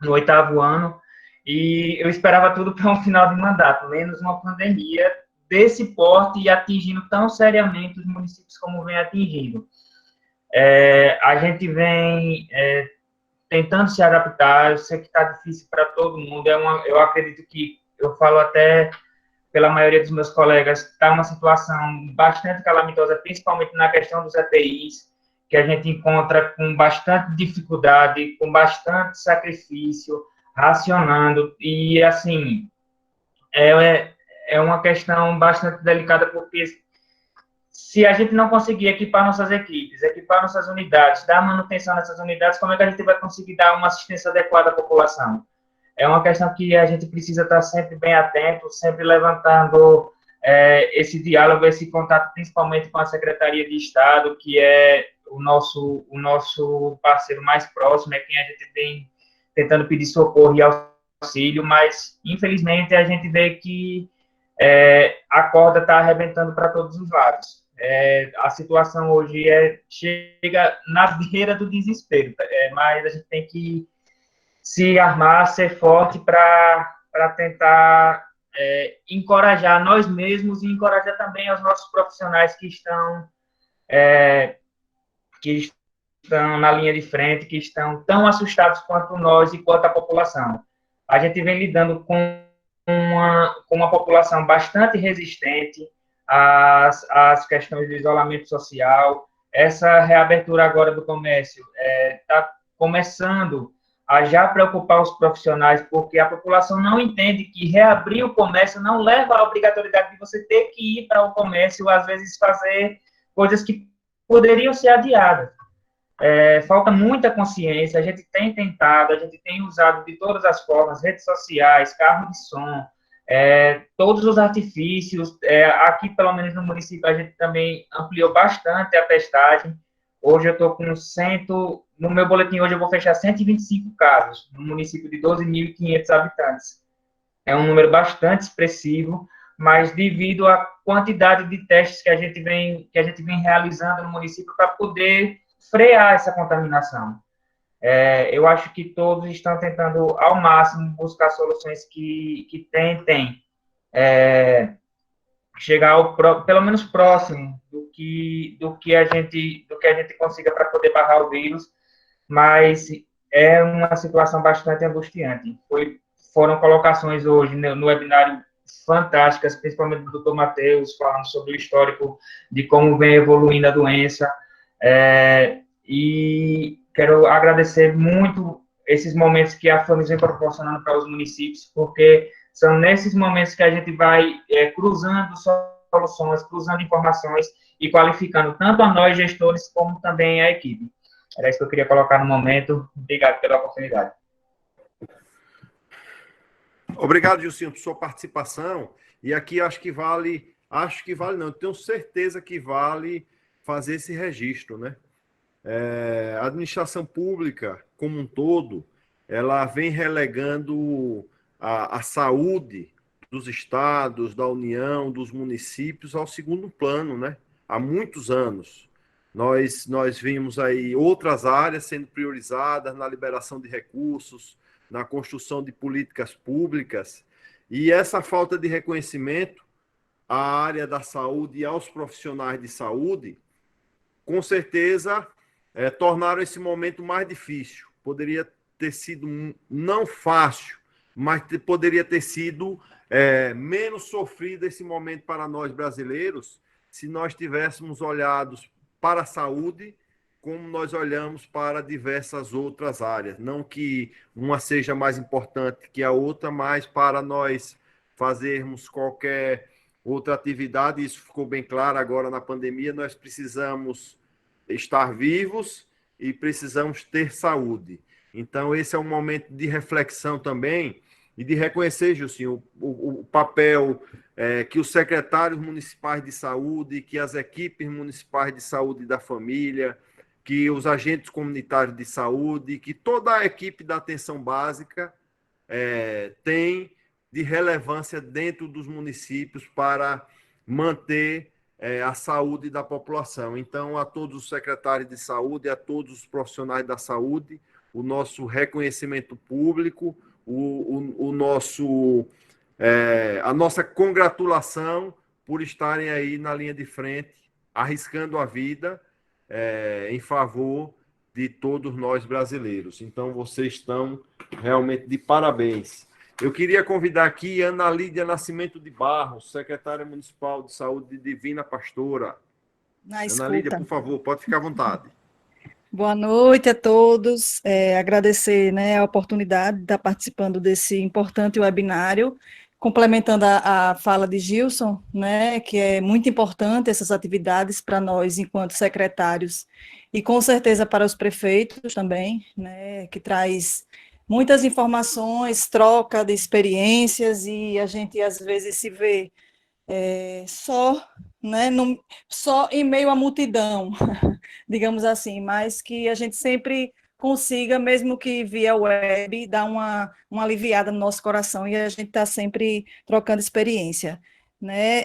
no 8º ano e eu esperava tudo para um final de mandato, menos uma pandemia desse porte e atingindo tão seriamente os municípios como vem atingindo. A gente vem tentando se adaptar. Eu sei que está difícil para todo mundo. Eu acredito que, eu falo até pela maioria dos meus colegas, está uma situação bastante calamitosa, principalmente na questão dos EPIs, que a gente encontra com bastante dificuldade, com bastante sacrifício, racionando, e, assim, é uma questão bastante delicada, porque se a gente não conseguir equipar nossas equipes, equipar nossas unidades, dar manutenção nessas unidades, como é que a gente vai conseguir dar uma assistência adequada à população? É uma questão que a gente precisa estar sempre bem atento, sempre levantando esse diálogo, esse contato, principalmente com a Secretaria de Estado, que é o nosso parceiro mais próximo, é quem a gente vem tentando pedir socorro e auxílio, mas, infelizmente, a gente vê que a corda está arrebentando para todos os lados. A situação hoje chega na beira do desespero, mas a gente tem que se armar, ser forte para tentar encorajar nós mesmos e encorajar também os nossos profissionais que estão na linha de frente, que estão tão assustados quanto nós e quanto a população. A gente vem lidando com uma população bastante resistente às questões do isolamento social. Essa reabertura agora do comércio está começando a já preocupar os profissionais, porque a população não entende que reabrir o comércio não leva à obrigatoriedade de você ter que ir para o comércio, às vezes fazer coisas que poderiam ser adiadas. Falta muita consciência, a gente tem tentado, a gente tem usado de todas as formas, redes sociais, carro de som, todos os artifícios. Aqui, pelo menos no município, a gente também ampliou bastante a testagem. Hoje eu estou com no meu boletim hoje eu vou fechar 125 casos, no município de 12.500 habitantes. É um número bastante expressivo, mas devido à quantidade de testes que a gente vem realizando no município para poder frear essa contaminação. Eu acho que todos estão tentando, ao máximo, buscar soluções que tentem chegar pelo menos próximo do que a gente consiga para poder barrar o vírus, mas é uma situação bastante angustiante. Foram colocações hoje no webinário fantásticas, principalmente do Dr. Matheus, falando sobre o histórico de como vem evoluindo a doença, e quero agradecer muito esses momentos que a FAMES vem proporcionando para os municípios, porque são nesses momentos que a gente vai cruzando soluções, cruzando informações e qualificando tanto a nós, gestores, como também a equipe. Era isso que eu queria colocar no momento. Obrigado pela oportunidade. Obrigado, Gilcinho, por sua participação. E aqui acho que vale não, tenho certeza que vale fazer esse registro, né? A administração pública, como um todo, ela vem relegando a saúde dos estados, da União, dos municípios ao segundo plano, né? Há muitos anos. Nós vimos aí outras áreas sendo priorizadas na liberação de recursos, na construção de políticas públicas, e essa falta de reconhecimento à área da saúde e aos profissionais de saúde, com certeza, tornaram esse momento mais difícil. Poderia ter sido não fácil, mas poderia ter sido menos sofrido esse momento para nós brasileiros, se nós tivéssemos olhado para a saúde como nós olhamos para diversas outras áreas. Não que uma seja mais importante que a outra, mas para nós fazermos qualquer outra atividade, isso ficou bem claro agora na pandemia, nós precisamos estar vivos e precisamos ter saúde. Então, esse é um momento de reflexão também e de reconhecer, Gilcinho, o papel que os secretários municipais de saúde, que as equipes municipais de saúde da família, que os agentes comunitários de saúde, que toda a equipe da atenção básica tem de relevância dentro dos municípios para manter a saúde da população. Então, a todos os secretários de saúde, a todos os profissionais da saúde, o nosso reconhecimento público, a nossa congratulação por estarem aí na linha de frente, arriscando a vida em favor de todos nós brasileiros. Então, vocês estão realmente de parabéns. Eu queria convidar aqui Ana Lídia Nascimento de Barros, secretária municipal de saúde de Divina Pastora. Na Ana Lídia, escuta. por favor, pode ficar à vontade. Boa noite a todos. Agradecer, né, a oportunidade de estar participando desse importante webinário, complementando a fala de Gilson, né, que é muito importante essas atividades para nós, enquanto secretários, e com certeza para os prefeitos também, né, que traz muitas informações, troca de experiências, e a gente às vezes se vê só, né, só em meio à multidão, digamos assim, mas que a gente sempre consiga, mesmo que via web, dar uma aliviada no nosso coração, e a gente está sempre trocando experiência, né?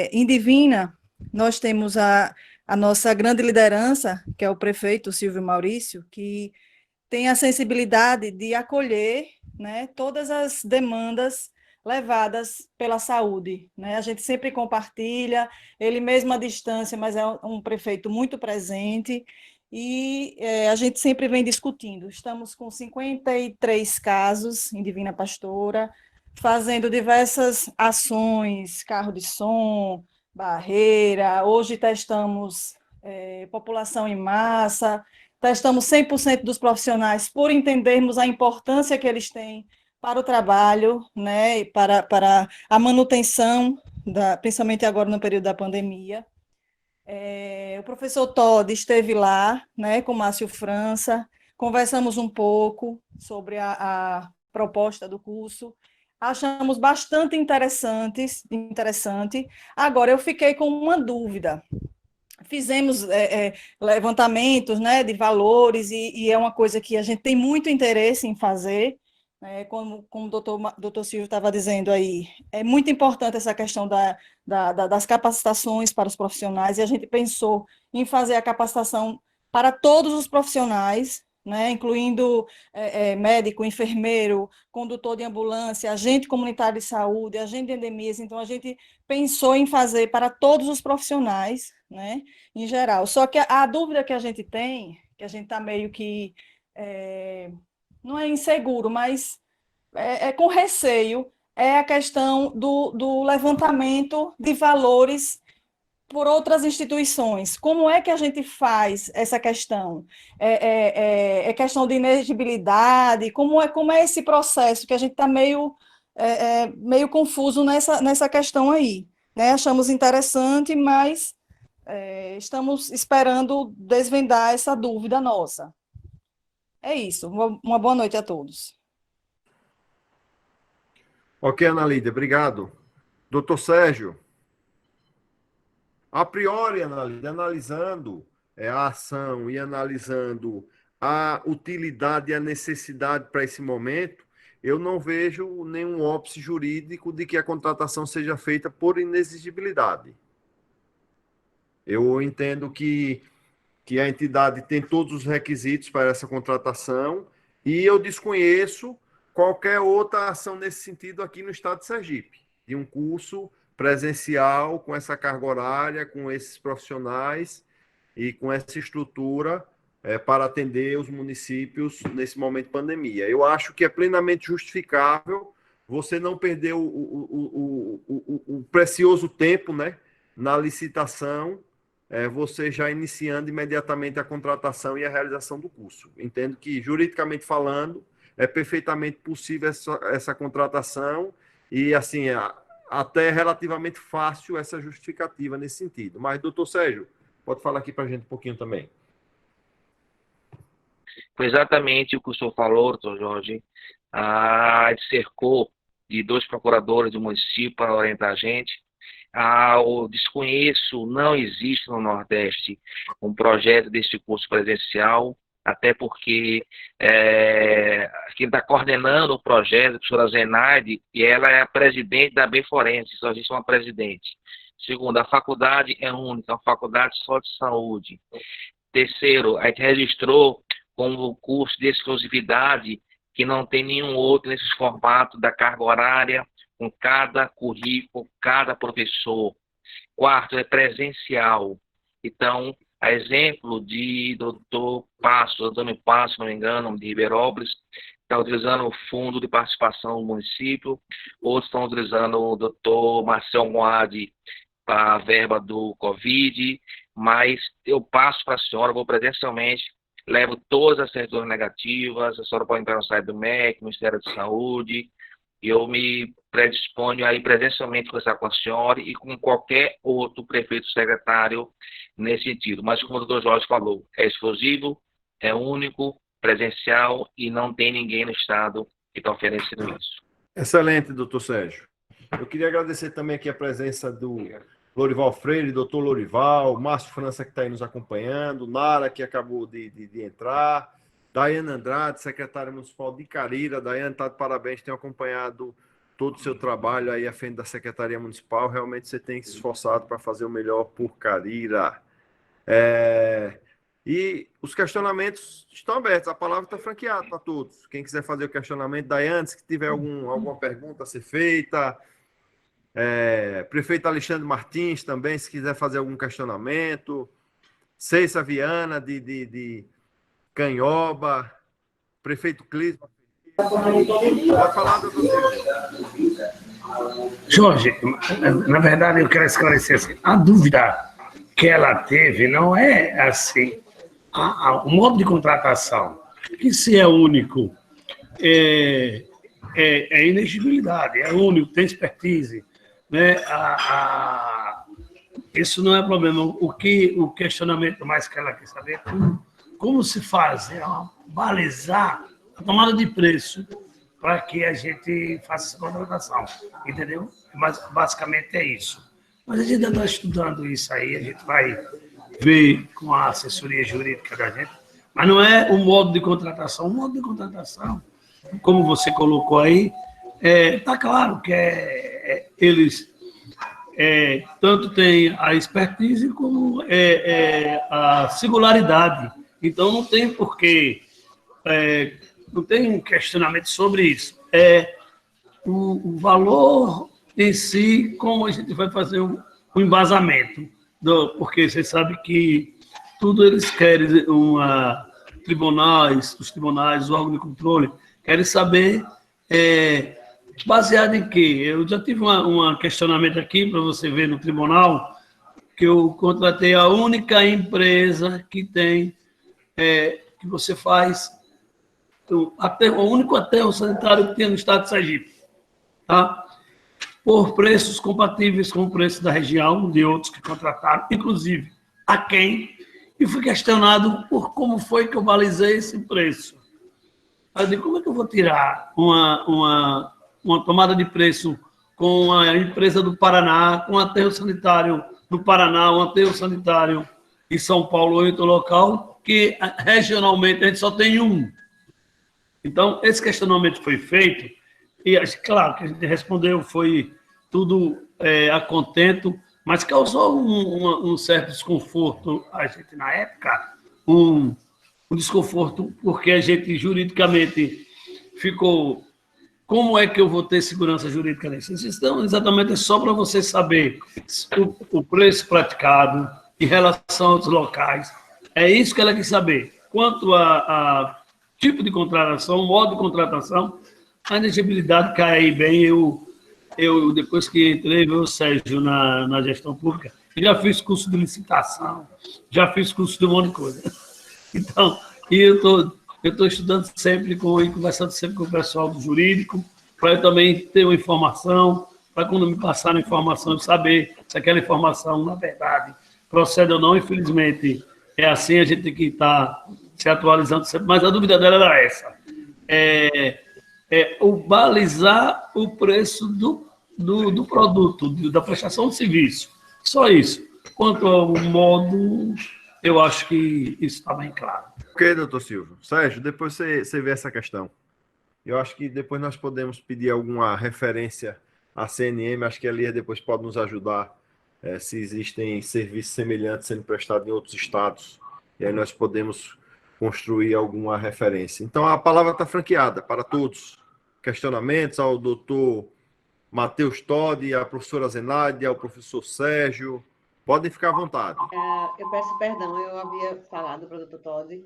Em Divina, nós temos a nossa grande liderança, que é o prefeito Silvio Maurício, que tem a sensibilidade de acolher, né, todas as demandas levadas pela saúde, né? A gente sempre compartilha, ele mesmo à distância, mas é um prefeito muito presente, e a gente sempre vem discutindo. Estamos com 53 casos em Divina Pastora, fazendo diversas ações, carro de som, barreira, hoje testamos população em massa, testamos 100% dos profissionais por entendermos a importância que eles têm para o trabalho, né, e para a manutenção, principalmente agora no período da pandemia. O professor Todd esteve lá, né, com Márcio França, conversamos um pouco sobre a proposta do curso, achamos bastante interessante. Agora, eu fiquei com uma dúvida. Fizemos levantamentos, né, de valores, e é uma coisa que a gente tem muito interesse em fazer, né, como o doutor Silvio estava dizendo aí, é muito importante essa questão das capacitações para os profissionais, e a gente pensou em fazer a capacitação para todos os profissionais, né, incluindo médico, enfermeiro, condutor de ambulância, agente comunitário de saúde, agente de endemias. Então a gente pensou em fazer para todos os profissionais, né, em geral. Só que a dúvida que a gente tem, que a gente está meio que, não é inseguro, mas com receio, é a questão do levantamento de valores por outras instituições. Como é que a gente faz essa questão? É questão de inegibilidade? Como é esse processo que a gente está meio confuso nessa questão aí, né? Achamos interessante, mas estamos esperando desvendar essa dúvida nossa. É isso. Uma boa noite a todos. Ok, Ana Lídia, obrigado. Doutor Sérgio, a priori, Ana Lídia, analisando a ação e analisando a utilidade e a necessidade para esse momento, eu não vejo nenhum óbice jurídico de que a contratação seja feita por inexigibilidade. Eu entendo que a entidade tem todos os requisitos para essa contratação, e eu desconheço qualquer outra ação nesse sentido aqui no estado de Sergipe, de um curso presencial com essa carga horária, com esses profissionais e com essa estrutura para atender os municípios nesse momento de pandemia. Eu acho que é plenamente justificável você não perder o precioso tempo, né, na licitação, você já iniciando imediatamente a contratação e a realização do curso. Entendo que, juridicamente falando, é perfeitamente possível essa contratação, e, assim, até relativamente fácil essa justificativa nesse sentido. Mas, doutor Sérgio, pode falar aqui para a gente um pouquinho também. Foi exatamente o que o senhor falou, doutor Jorge. Cercou de 2 procuradores do município para orientar a gente. Eu desconheço, não existe no Nordeste um projeto desse curso presencial, até porque quem está coordenando o projeto, a professora Zenaide, e ela é a presidente da Benforense, só existe uma presidente. Segundo, a faculdade é única, uma faculdade só de saúde. Terceiro, a gente registrou como curso de exclusividade que não tem nenhum outro nesses formatos da carga horária, com cada currículo, cada professor. Quarto, é presencial. Então, A exemplo de doutor Passo, Antônio Passo, se não me engano, de Ribeirópolis, está utilizando o fundo de participação do município, outros estão utilizando o doutor Marcel Moade para a verba do Covid, mas eu passo para a senhora, vou presencialmente, levo todas as certidões negativas, a senhora pode entrar no site do MEC, Ministério da Saúde, e eu me predisponho a ir presencialmente conversar com a senhora e com qualquer outro prefeito secretário nesse sentido. Mas como o doutor Jorge falou, é exclusivo, é único, presencial e não tem ninguém no Estado que está oferecendo isso. Excelente, doutor Sérgio. Eu queria agradecer também aqui a presença do Lorival Freire, doutor Lorival, Márcio França, que está aí nos acompanhando, Nara, que acabou de entrar, Daiane Andrade, secretária municipal de Carira. Daiane, está de parabéns, tenho acompanhado todo o seu trabalho aí à frente da Secretaria Municipal. Realmente você tem se esforçado para fazer o melhor por Carira. E os questionamentos estão abertos, a palavra está franqueada para todos. Quem quiser fazer o questionamento, Daiane, se tiver alguma pergunta a ser feita. Prefeito Alexandre Martins também, se quiser fazer algum questionamento. Ceissa Viana, de Canhoba. Prefeito Clisma. Pode falar, doutor Silvio. Jorge, na verdade eu quero esclarecer assim, a dúvida que ela teve não é assim, o modo de contratação, que se é único, é inexigibilidade, é único, tem expertise, né? Isso não é problema. O questionamento mais que ela quer saber é como se faz, balizar a tomada de preço para que a gente faça essa contratação, entendeu? Mas basicamente é isso. Mas a gente ainda está estudando isso aí, a gente vai ver com a assessoria jurídica da gente, mas não é o modo de contratação. O modo de contratação, como você colocou aí, está claro que eles tanto têm a expertise como a singularidade. Então não tem porquê, não tem um questionamento sobre isso. O valor em si, como a gente vai fazer o embasamento, porque você sabe que tudo eles querem, os tribunais, o órgão de controle, querem saber baseado em quê? Eu já tive um questionamento aqui, para você ver no tribunal, que eu contratei a única empresa que tem, que você faz, o único aterro sanitário que tem no estado de Sergipe, tá? Por preços compatíveis com o preço da região, de outros que contrataram, inclusive a quem, e fui questionado por como foi que eu balizei esse preço. Eu digo, como é que eu vou tirar uma tomada de preço com a empresa do Paraná, com o aterro sanitário no Paraná, um aterro sanitário em São Paulo, outro local, que regionalmente a gente só tem um. Então, esse questionamento foi feito, e claro que a gente respondeu, foi tudo a contento, mas causou um certo desconforto a gente na época, um desconforto, porque a gente juridicamente ficou, como é que eu vou ter segurança jurídica nisso? Então, exatamente é só para você saber o preço praticado em relação aos locais, é isso que ela quer saber. Quanto a tipo de contratação, modo de contratação, a elegibilidade cai aí bem. Eu depois que entrei, o Sérgio na gestão pública, já fiz curso de licitação, já fiz curso de um monte de coisa. Então, eu estou estudando sempre e conversando sempre com o pessoal do jurídico, para eu também ter uma informação, para quando me passar a informação, eu saber se aquela informação, na verdade, procede ou não. Infelizmente, é assim, a gente tem que estar se atualizando sempre. Mas a dúvida dela era essa. O balizar o preço do produto, da prestação de serviço. Só isso. Quanto ao modo, eu acho que isso está bem claro. Ok, doutor Silvio. Sérgio, depois você vê essa questão. Eu acho que depois nós podemos pedir alguma referência à CNM, acho que a Lia depois pode nos ajudar se existem serviços semelhantes sendo prestados em outros estados, e aí nós podemos construir alguma referência. Então, a palavra está franqueada para todos. Questionamentos ao doutor Matheus Todi, à professora Zenaide, ao professor Sérgio, Podem ficar à vontade. Eu peço perdão, eu havia falado para o doutor Todd,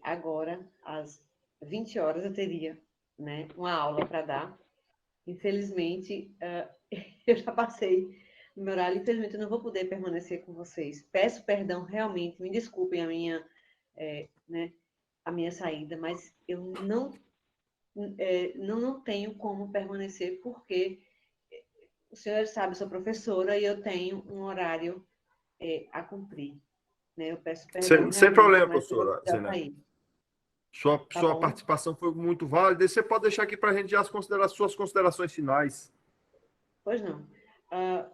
agora, às 20 horas, eu teria, né, uma aula para dar. Infelizmente, eu já passei no meu horário, infelizmente eu não vou poder permanecer com vocês. Peço perdão, realmente, me desculpem a minha saída, mas eu não tenho como permanecer, porque o senhor sabe, eu sou professora e eu tenho um horário a cumprir. Né? Eu peço perdão. Sem problema, mas eu vou professora precisar Zenaide. sair. Sua bom? participação foi muito válida. E você pode deixar aqui para a gente já suas considerações finais. Pois não.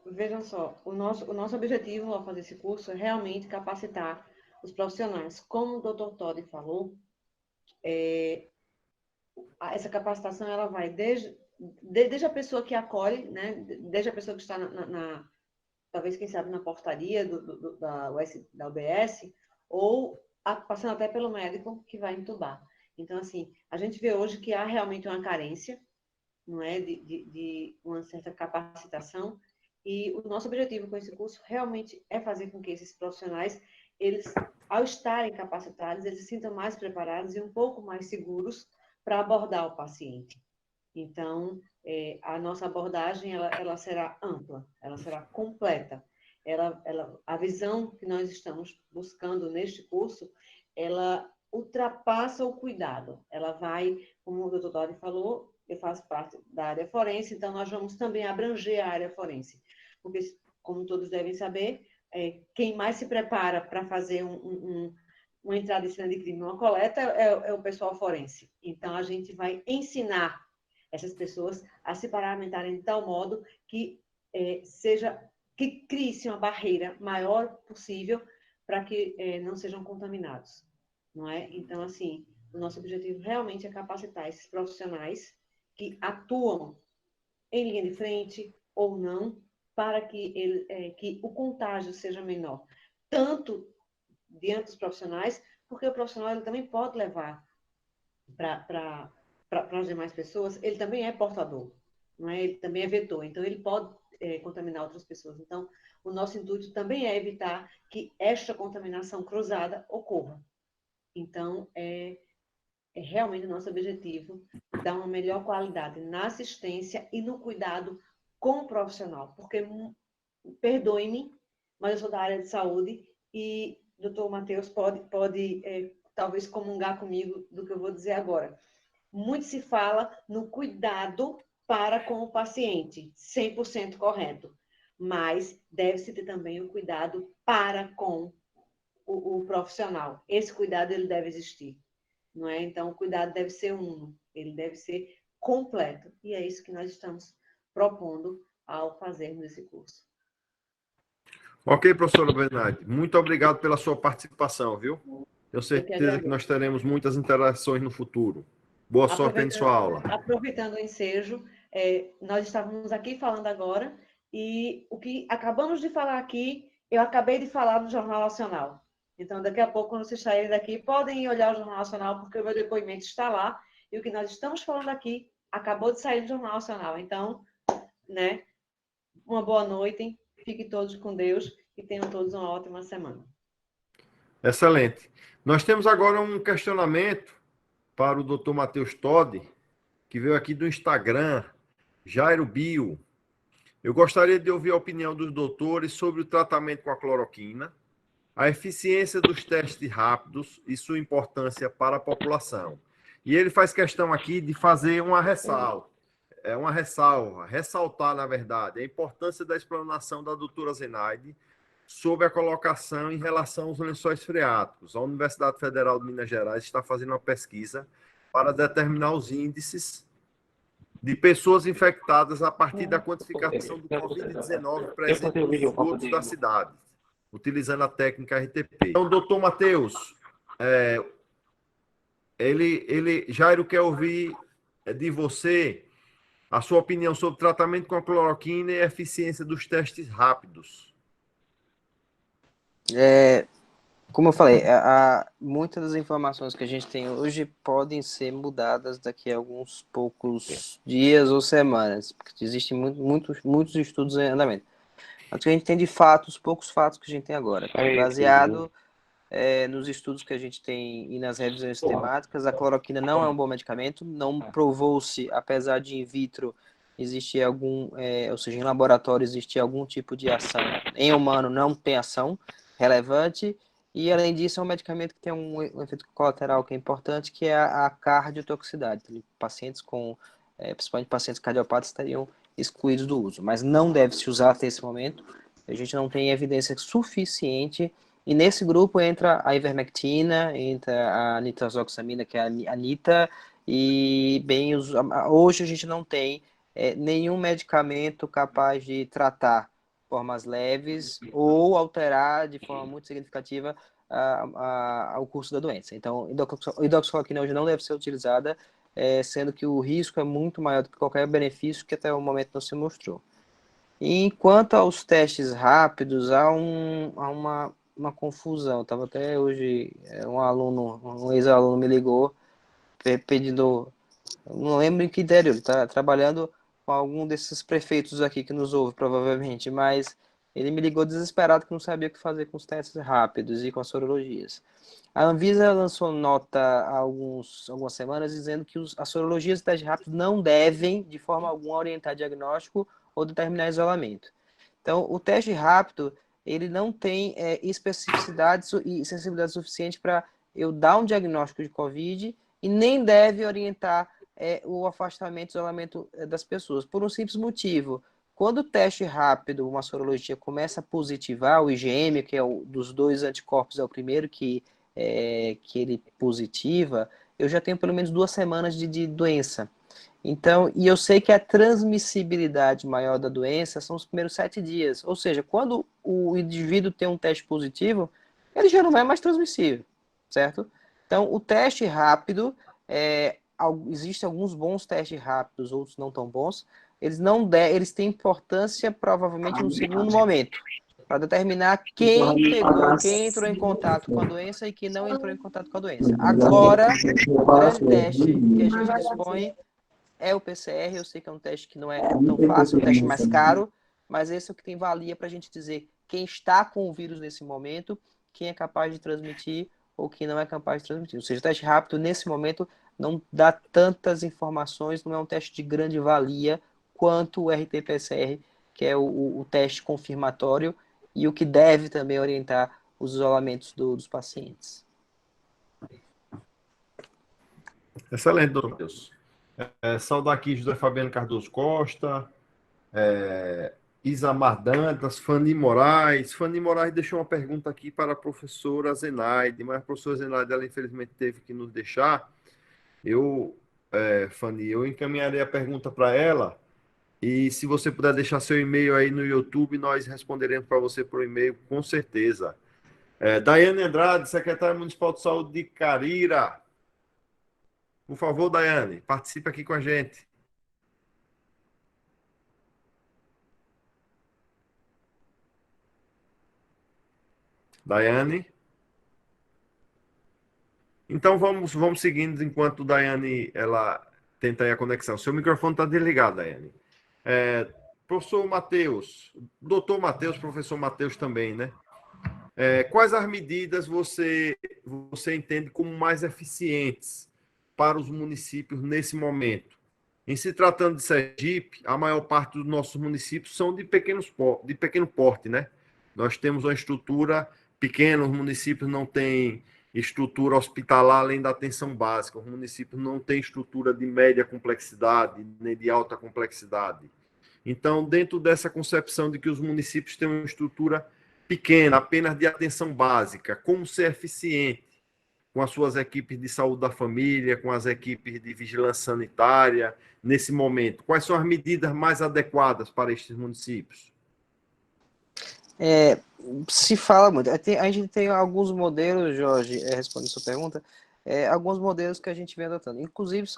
Vejam só, o nosso objetivo ao fazer esse curso é realmente capacitar os profissionais. Como o Dr. Todd falou, essa capacitação ela vai desde a pessoa que acolhe, né? Desde a pessoa que está talvez, quem sabe, na portaria da UBS, ou passando até pelo médico que vai entubar. Então, assim, a gente vê hoje que há realmente uma carência, não é, de uma certa capacitação, e o nosso objetivo com esse curso realmente é fazer com que esses profissionais, eles, ao estarem capacitados, eles se sintam mais preparados e um pouco mais seguros para abordar o paciente. Então, a nossa abordagem, ela será ampla, ela será completa. A visão que nós estamos buscando neste curso, ela ultrapassa o cuidado. Ela vai, como o doutor Dori falou, eu faço parte da área forense, então nós vamos também abranger a área forense. Porque, como todos devem saber, quem mais se prepara para fazer uma entrada em cena de crime, uma coleta, é o pessoal forense. Então, a gente vai ensinar essas pessoas a se paramentarem de tal modo que crie-se uma barreira maior possível para que não sejam contaminados, não é? Então, assim, o nosso objetivo realmente é capacitar esses profissionais que atuam em linha de frente ou não, para que o contágio seja menor, tanto diante dos profissionais, porque o profissional ele também pode levar para as demais pessoas, ele também é portador, não é? Ele também é vetor, então ele pode contaminar outras pessoas. Então, o nosso intuito também é evitar que esta contaminação cruzada ocorra. Então, realmente o nosso objetivo dar uma melhor qualidade na assistência e no cuidado com o profissional, porque, perdoe-me, mas eu sou da área de saúde e o doutor Matheus pode talvez comungar comigo do que eu vou dizer agora. Muito se fala no cuidado para com o paciente, 100% correto, mas deve-se ter também o cuidado para com o profissional. Esse cuidado ele deve existir, não é? Então, o cuidado deve ser uno, ele deve ser completo, e é isso que nós estamos propondo ao fazermos esse curso. Ok, professora Bernardi, muito obrigado pela sua participação, viu? Tenho certeza que nós teremos muitas interações no futuro. Boa sorte em sua aula. Aproveitando o ensejo, nós estávamos aqui falando agora, e o que acabamos de falar aqui, eu acabei de falar no Jornal Nacional. Então, daqui a pouco, quando vocês saírem daqui, podem olhar o Jornal Nacional, porque o meu depoimento está lá, e o que nós estamos falando aqui acabou de sair do Jornal Nacional. Então, né, uma boa noite, fiquem todos com Deus e tenham todos uma ótima semana. Excelente. Nós temos agora um questionamento para o Dr. Matheus Todd, que veio aqui do Instagram, Jairo Bio. Eu gostaria de ouvir a opinião dos doutores sobre o tratamento com a cloroquina, a eficiência dos testes rápidos e sua importância para a população. E ele faz questão aqui de fazer uma ressaltar, na verdade, a importância da explanação da doutora Zenaide sobre a colocação em relação aos lençóis freáticos. A Universidade Federal de Minas Gerais está fazendo uma pesquisa para determinar os índices de pessoas infectadas a partir da quantificação do Covid-19 presente nos esgotos da cidade, utilizando a técnica RTP. Então, doutor Matheus, Jairo quer ouvir de você a sua opinião sobre o tratamento com a cloroquina e a eficiência dos testes rápidos. Como eu falei, muitas das informações que a gente tem hoje podem ser mudadas daqui a alguns poucos dias ou semanas, porque existem muitos estudos em andamento. Mas o que a gente tem de fatos, poucos fatos que a gente tem agora, baseado nos estudos que a gente tem e nas revisões sistemáticas, a cloroquina não é um bom medicamento, não provou-se, apesar de in vitro existir algum, ou seja, em laboratório existir algum tipo de ação, em humano não tem ação relevante, e além disso é um medicamento que tem um efeito colateral que é importante, que é a cardiotoxicidade. Pacientes com, principalmente pacientes cardiopatas, estariam excluídos do uso, mas não deve se usar até esse momento, a gente não tem evidência suficiente. E nesse grupo entra a ivermectina, entra a nitazoxamina, que é a anita, e bem, hoje a gente não tem nenhum medicamento capaz de tratar formas leves ou alterar de forma muito significativa o curso da doença. Então, hidroxicloroquina hoje não deve ser utilizada, sendo que o risco é muito maior do que qualquer benefício que até o momento não se mostrou. E quanto aos testes rápidos, há uma confusão. Estava até hoje, um ex-aluno me ligou pedindo, não lembro em que interior, ele está trabalhando com algum desses prefeitos aqui que nos ouve, provavelmente, mas ele me ligou desesperado que não sabia o que fazer com os testes rápidos e com as sorologias. A Anvisa lançou nota há algumas semanas dizendo que as sorologias e testes rápidos não devem, de forma alguma, orientar diagnóstico ou determinar isolamento. Então, o teste rápido, ele não tem especificidade e sensibilidade suficiente para eu dar um diagnóstico de COVID e nem deve orientar o afastamento e isolamento das pessoas, por um simples motivo. Quando o teste rápido, uma sorologia, começa a positivar, o IgM, que é dos 2 anticorpos, é o primeiro que ele positiva, eu já tenho pelo menos 2 semanas de doença. Então, e eu sei que a transmissibilidade maior da doença são os primeiros 7 dias. Ou seja, quando o indivíduo tem um teste positivo, ele já não é mais transmissível, certo? Então, o teste rápido, existem alguns bons testes rápidos, outros não tão bons, eles têm importância provavelmente no segundo momento, para determinar quem pegou, quem entrou em contato com a doença e quem não entrou em contato com a doença. Agora, o grande teste que a gente dispõe é o PCR. Eu sei que é um teste que não é tão fácil, é um teste mais caro, mas esse é o que tem valia para a gente dizer quem está com o vírus nesse momento, quem é capaz de transmitir ou quem não é capaz de transmitir. Ou seja, o teste rápido, nesse momento, não dá tantas informações, não é um teste de grande valia quanto o RT-PCR, que é o teste confirmatório e o que deve também orientar os isolamentos dos pacientes. Excelente, doutor Matheus. Saudar aqui José Fabiano Cardoso Costa, Isamar Dantas, Fanny Moraes. Fanny Moraes deixou uma pergunta aqui para a professora Zenaide, mas a professora Zenaide, ela infelizmente teve que nos deixar. Fanny, eu encaminharei a pergunta para ela, e se você puder deixar seu e-mail aí no YouTube, nós responderemos para você por e-mail, com certeza. Daiane Andrade, secretária municipal de saúde de Carira. Por favor, Daiane, participe aqui com a gente. Daiane? Então vamos seguindo enquanto Daiane ela tenta aí a conexão. Seu microfone está desligado, Daiane. Professor Matheus, doutor Matheus, professor Matheus também, né? Quais as medidas você entende como mais eficientes para os municípios nesse momento? Em se tratando de Sergipe, a maior parte dos nossos municípios são de pequeno porte, né? Nós temos uma estrutura pequena, os municípios não têm estrutura hospitalar além da atenção básica, os municípios não têm estrutura de média complexidade, nem de alta complexidade. Então, dentro dessa concepção de que os municípios têm uma estrutura pequena, apenas de atenção básica, como ser eficiente com as suas equipes de saúde da família, com as equipes de vigilância sanitária, nesse momento? Quais são as medidas mais adequadas para estes municípios? Se fala muito. A gente tem alguns modelos, Jorge, respondendo a sua pergunta, alguns modelos que a gente vem adotando. Inclusive,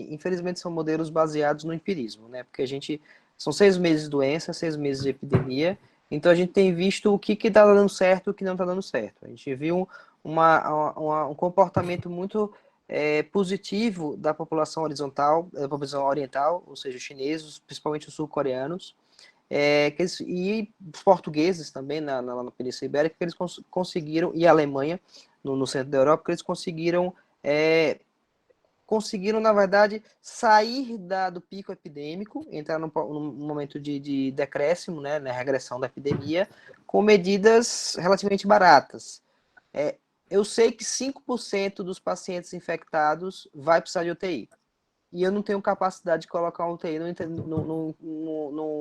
infelizmente, são modelos baseados no empirismo, né? Porque são 6 meses de doença, 6 meses de epidemia, então a gente tem visto o que está dando certo e o que não está dando certo. A gente viu um comportamento muito positivo da população horizontal, da população oriental, ou seja, os chineses, principalmente os sul-coreanos, e os portugueses também lá na Península Ibérica, que eles conseguiram, e a Alemanha, no centro da Europa, que eles conseguiram, na verdade, sair do pico epidêmico, entrar num momento de decréscimo, né, na regressão da epidemia, com medidas relativamente baratas. Eu sei que 5% dos pacientes infectados vai precisar de UTI. E eu não tenho capacidade de colocar um UTI no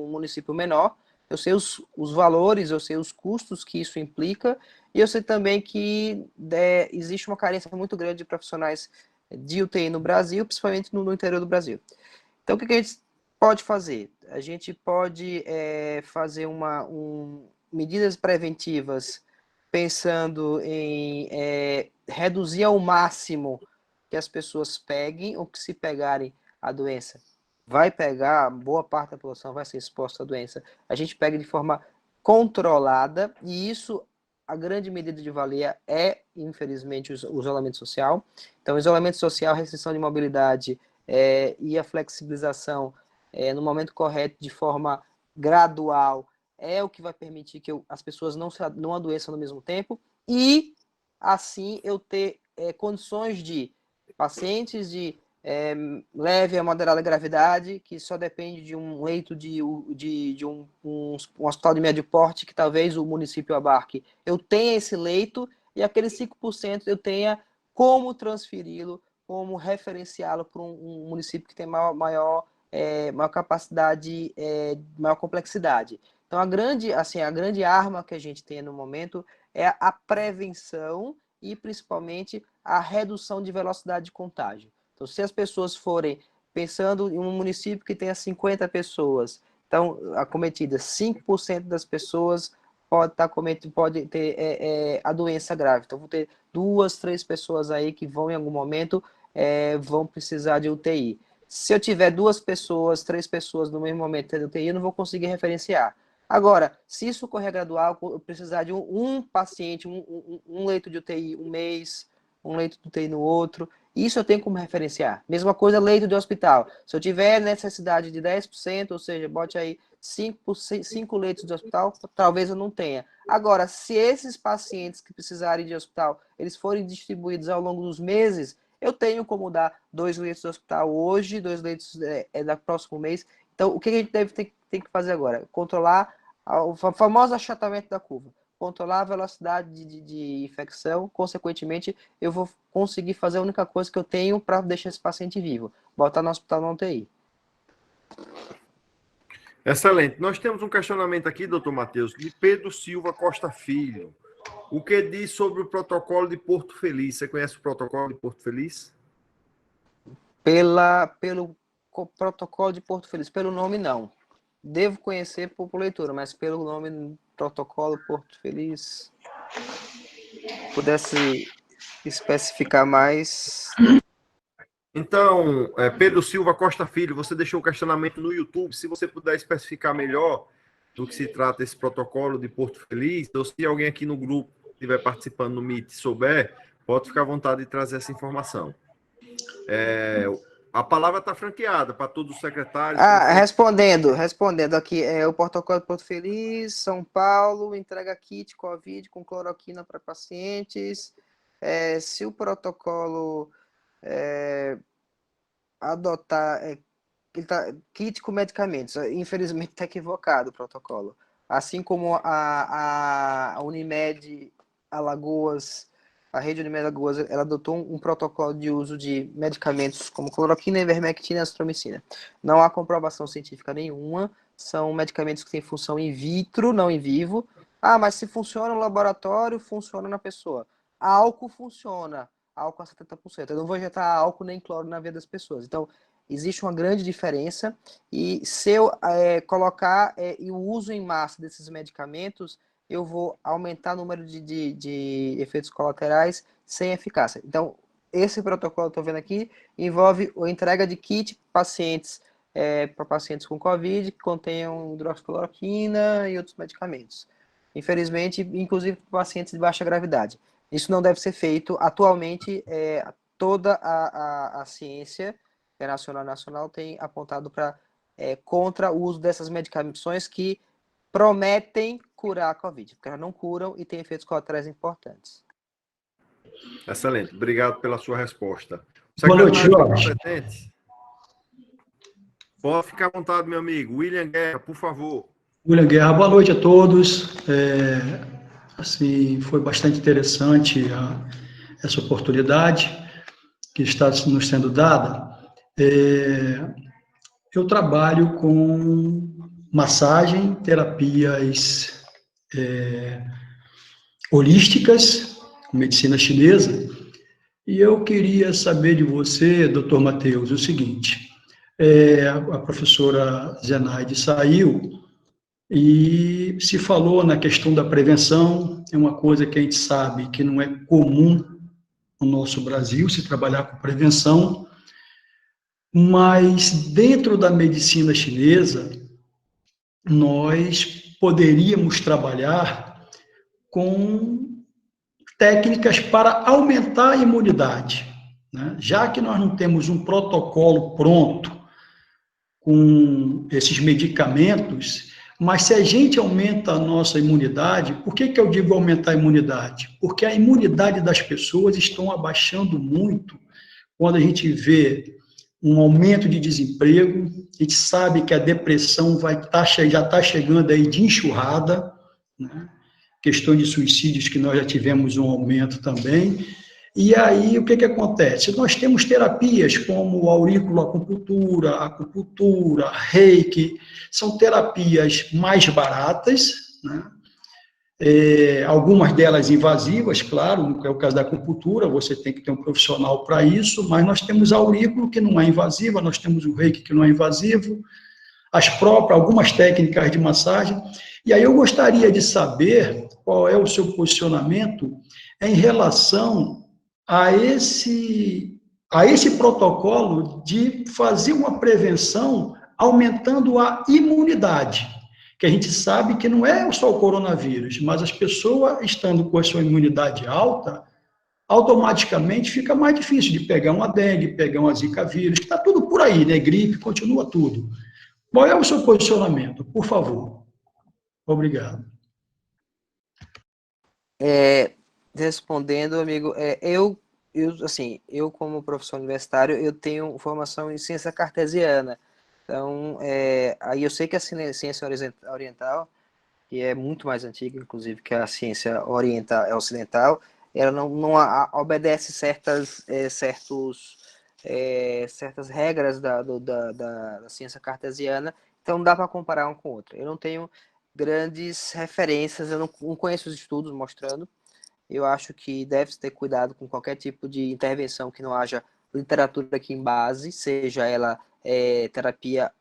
município menor. Eu sei os valores, eu sei os custos que isso implica, e eu sei também que existe uma carência muito grande de profissionais de UTI no Brasil, principalmente no interior do Brasil. Então, o que a gente pode fazer? A gente pode fazer medidas preventivas pensando em reduzir ao máximo que as pessoas peguem, ou que se pegarem a doença, vai pegar, boa parte da população vai ser exposta à doença. A gente pega de forma controlada, e isso, a grande medida de valia infelizmente, o isolamento social. Então, isolamento social, restrição de mobilidade e a flexibilização no momento correto, de forma gradual, é o que vai permitir que as pessoas não adoeçam no mesmo tempo, e assim eu ter condições de pacientes de leve a moderada gravidade, que só depende de um leito de um hospital de médio porte, que talvez o município abarque, eu tenha esse leito, e aqueles 5% eu tenha como transferi-lo, como referenciá-lo para um município que tem maior capacidade, maior complexidade. Então, a grande arma que a gente tem no momento é a prevenção e, principalmente, a redução de velocidade de contágio. Então, se as pessoas forem pensando em um município que tenha 50 pessoas, então, acometidas 5% das pessoas pode ter a doença grave. Então, vou ter 2, 3 pessoas aí que vão, em algum momento, vão precisar de UTI. Se eu tiver 2 pessoas, 3 pessoas no mesmo momento tendo UTI, eu não vou conseguir referenciar. Agora, se isso correr gradual, eu precisar de um paciente, um leito de UTI um mês, um leito de UTI no outro, isso eu tenho como referenciar. Mesma coisa, leito de hospital. Se eu tiver necessidade de 10%, ou seja, bote aí 5 leitos de hospital, talvez eu não tenha. Agora, se esses pacientes que precisarem de hospital, eles forem distribuídos ao longo dos meses, eu tenho como dar 2 leitos de hospital hoje, 2 leitos no próximo mês. Então, o que a gente tem que fazer agora? Controlar o famoso achatamento da curva. Controlar a velocidade de infecção, consequentemente, eu vou conseguir fazer a única coisa que eu tenho para deixar esse paciente vivo, botar no hospital na UTI. Excelente. Nós temos um questionamento aqui, doutor Matheus, de Pedro Silva Costa Filho. O que diz sobre o protocolo de Porto Feliz? Você conhece o protocolo de Porto Feliz? Pelo protocolo de Porto Feliz, pelo nome não. Devo conhecer por leitura, mas pelo nome protocolo Porto Feliz, pudesse especificar mais. Então, Pedro Silva Costa Filho, você deixou o questionamento no YouTube. Se você puder especificar melhor do que se trata esse protocolo de Porto Feliz, ou se alguém aqui no grupo estiver participando no Meet souber, pode ficar à vontade de trazer essa informação. A palavra está franqueada para todos os secretários. Respondendo aqui, o protocolo de Porto Feliz, São Paulo, entrega kit COVID com cloroquina para pacientes. Se o protocolo adotar kit com medicamentos, infelizmente está equivocado o protocolo. Assim como a Unimed Alagoas, a rede Unimed Alagoas, ela adotou um protocolo de uso de medicamentos como cloroquina, ivermectina e azitromicina. Não há comprovação científica nenhuma, são medicamentos que têm função in vitro, não in vivo. Mas se funciona no laboratório, funciona na pessoa. Álcool funciona, álcool a 70%. Eu não vou injetar álcool nem cloro na vida das pessoas. Então, existe uma grande diferença, e se eu colocar o uso em massa desses medicamentos, eu vou aumentar o número de efeitos colaterais sem eficácia. Então, esse protocolo que eu estou vendo aqui envolve a entrega de kit para pacientes com COVID, que contenham hidroxicloroquina e outros medicamentos. Infelizmente, inclusive para pacientes de baixa gravidade. Isso não deve ser feito. Atualmente, toda a ciência internacional e nacional tem apontado para contra o uso dessas medicações que prometem curar a Covid, porque elas não curam e têm efeitos colaterais importantes. Excelente, obrigado pela sua resposta. Boa noite, Secretário Jorge. competente, pode ficar à vontade, meu amigo. William Guerra, por favor. William Guerra, boa noite a todos. Assim, foi bastante interessante essa oportunidade que está nos sendo dada. Eu trabalho com massagem, terapias holísticas, medicina chinesa, e eu queria saber de você, doutor Matheus, o seguinte: a professora Zenaide saiu e se falou na questão da prevenção, é uma coisa que a gente sabe que não é comum no nosso Brasil, se trabalhar com prevenção, mas dentro da medicina chinesa, nós poderíamos trabalhar com técnicas para aumentar a imunidade, né? Já que nós não temos um protocolo pronto com esses medicamentos, mas se a gente aumenta a nossa imunidade, por que eu digo aumentar a imunidade? Porque a imunidade das pessoas estão abaixando muito quando a gente vê um aumento de desemprego, a gente sabe que a depressão já está chegando aí de enxurrada, né? Questão de suicídios que nós já tivemos um aumento também. E aí, o que acontece? Nós temos terapias como acupuntura, reiki, são terapias mais baratas, né? Algumas delas invasivas, claro, no caso da acupuntura, você tem que ter um profissional para isso, mas nós temos a aurículo, que não é invasiva, nós temos o reiki, que não é invasivo, algumas técnicas de massagem. E aí eu gostaria de saber qual é o seu posicionamento em relação a esse protocolo de fazer uma prevenção aumentando a imunidade, que a gente sabe que não é só o coronavírus, mas as pessoas estando com a sua imunidade alta, automaticamente fica mais difícil de pegar uma dengue, pegar uma zika vírus, que está tudo por aí, né? Gripe, continua tudo. Qual é o seu posicionamento, por favor? Obrigado. Respondendo, amigo, eu como professor universitário, eu tenho formação em ciência cartesiana. Então, aí eu sei que a ciência oriental, que é muito mais antiga, inclusive, que a ciência ocidental, ela não obedece certas regras da ciência cartesiana, então não dá para comparar um com o outro. Eu não tenho grandes referências, eu não conheço os estudos mostrando. Eu acho que deve-se ter cuidado com qualquer tipo de intervenção que não haja literatura aqui em base, seja ela terapia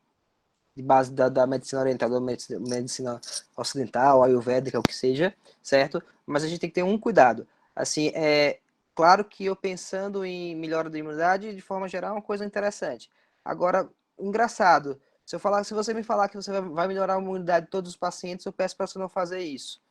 de base da medicina oriental, da medicina ocidental, ayurvédica, o que seja, certo? Mas a gente tem que ter um cuidado. Assim, claro que eu pensando em melhora da imunidade, de forma geral, é uma coisa interessante. Agora, engraçado, se você me falar que você vai melhorar a imunidade de todos os pacientes, eu peço para você não fazer isso.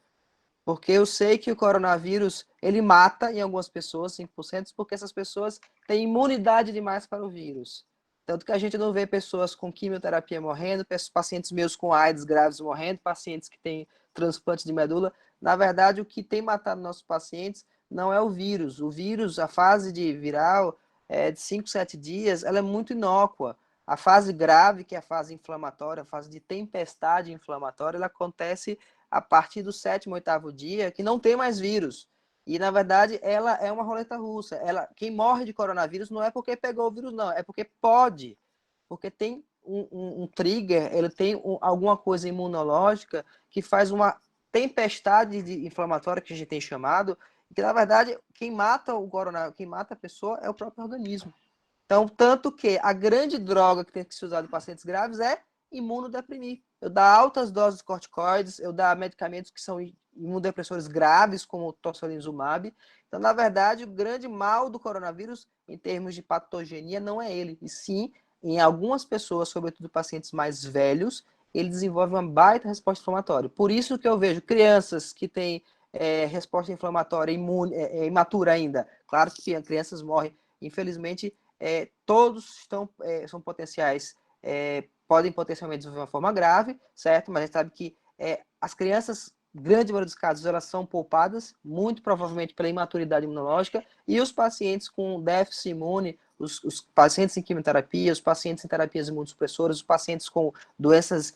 Porque eu sei que o coronavírus, ele mata em algumas pessoas, 5%, porque essas pessoas têm imunidade demais para o vírus. Tanto que a gente não vê pessoas com quimioterapia morrendo, pacientes meus com AIDS graves morrendo, pacientes que têm transplante de medula. Na verdade, o que tem matado nossos pacientes não é o vírus. O vírus, a fase de viral, de 5, 7 dias, ela é muito inócua. A fase grave, que é a fase inflamatória, a fase de tempestade inflamatória, ela acontece a partir do 7º, 8º dia, que não tem mais vírus. E, na verdade, ela é uma roleta russa. Quem morre de coronavírus não é porque pegou o vírus, não. É porque pode. Porque tem um trigger, ele tem alguma coisa imunológica que faz uma tempestade inflamatória, que a gente tem chamado, que, na verdade, quem mata o coronavírus, quem mata a pessoa é o próprio organismo. Então, tanto que a grande droga que tem que ser usada em pacientes graves é imunodeprimir. Eu dar altas doses de corticoides, eu dar medicamentos que são imunodepressores graves, como o tocilizumab. Então, na verdade, o grande mal do coronavírus, em termos de patogenia, não é ele. E sim, em algumas pessoas, sobretudo pacientes mais velhos, ele desenvolve uma baita resposta inflamatória. Por isso que eu vejo crianças que têm resposta inflamatória imatura ainda. Claro que crianças morrem. Infelizmente, todos são potenciais podem potencialmente desenvolver uma forma grave, certo? Mas a gente sabe que as crianças, grande maioria dos casos, elas são poupadas, muito provavelmente pela imaturidade imunológica, e os pacientes com déficit imune, os pacientes em quimioterapia, os pacientes em terapias imunossupressoras, os pacientes com doenças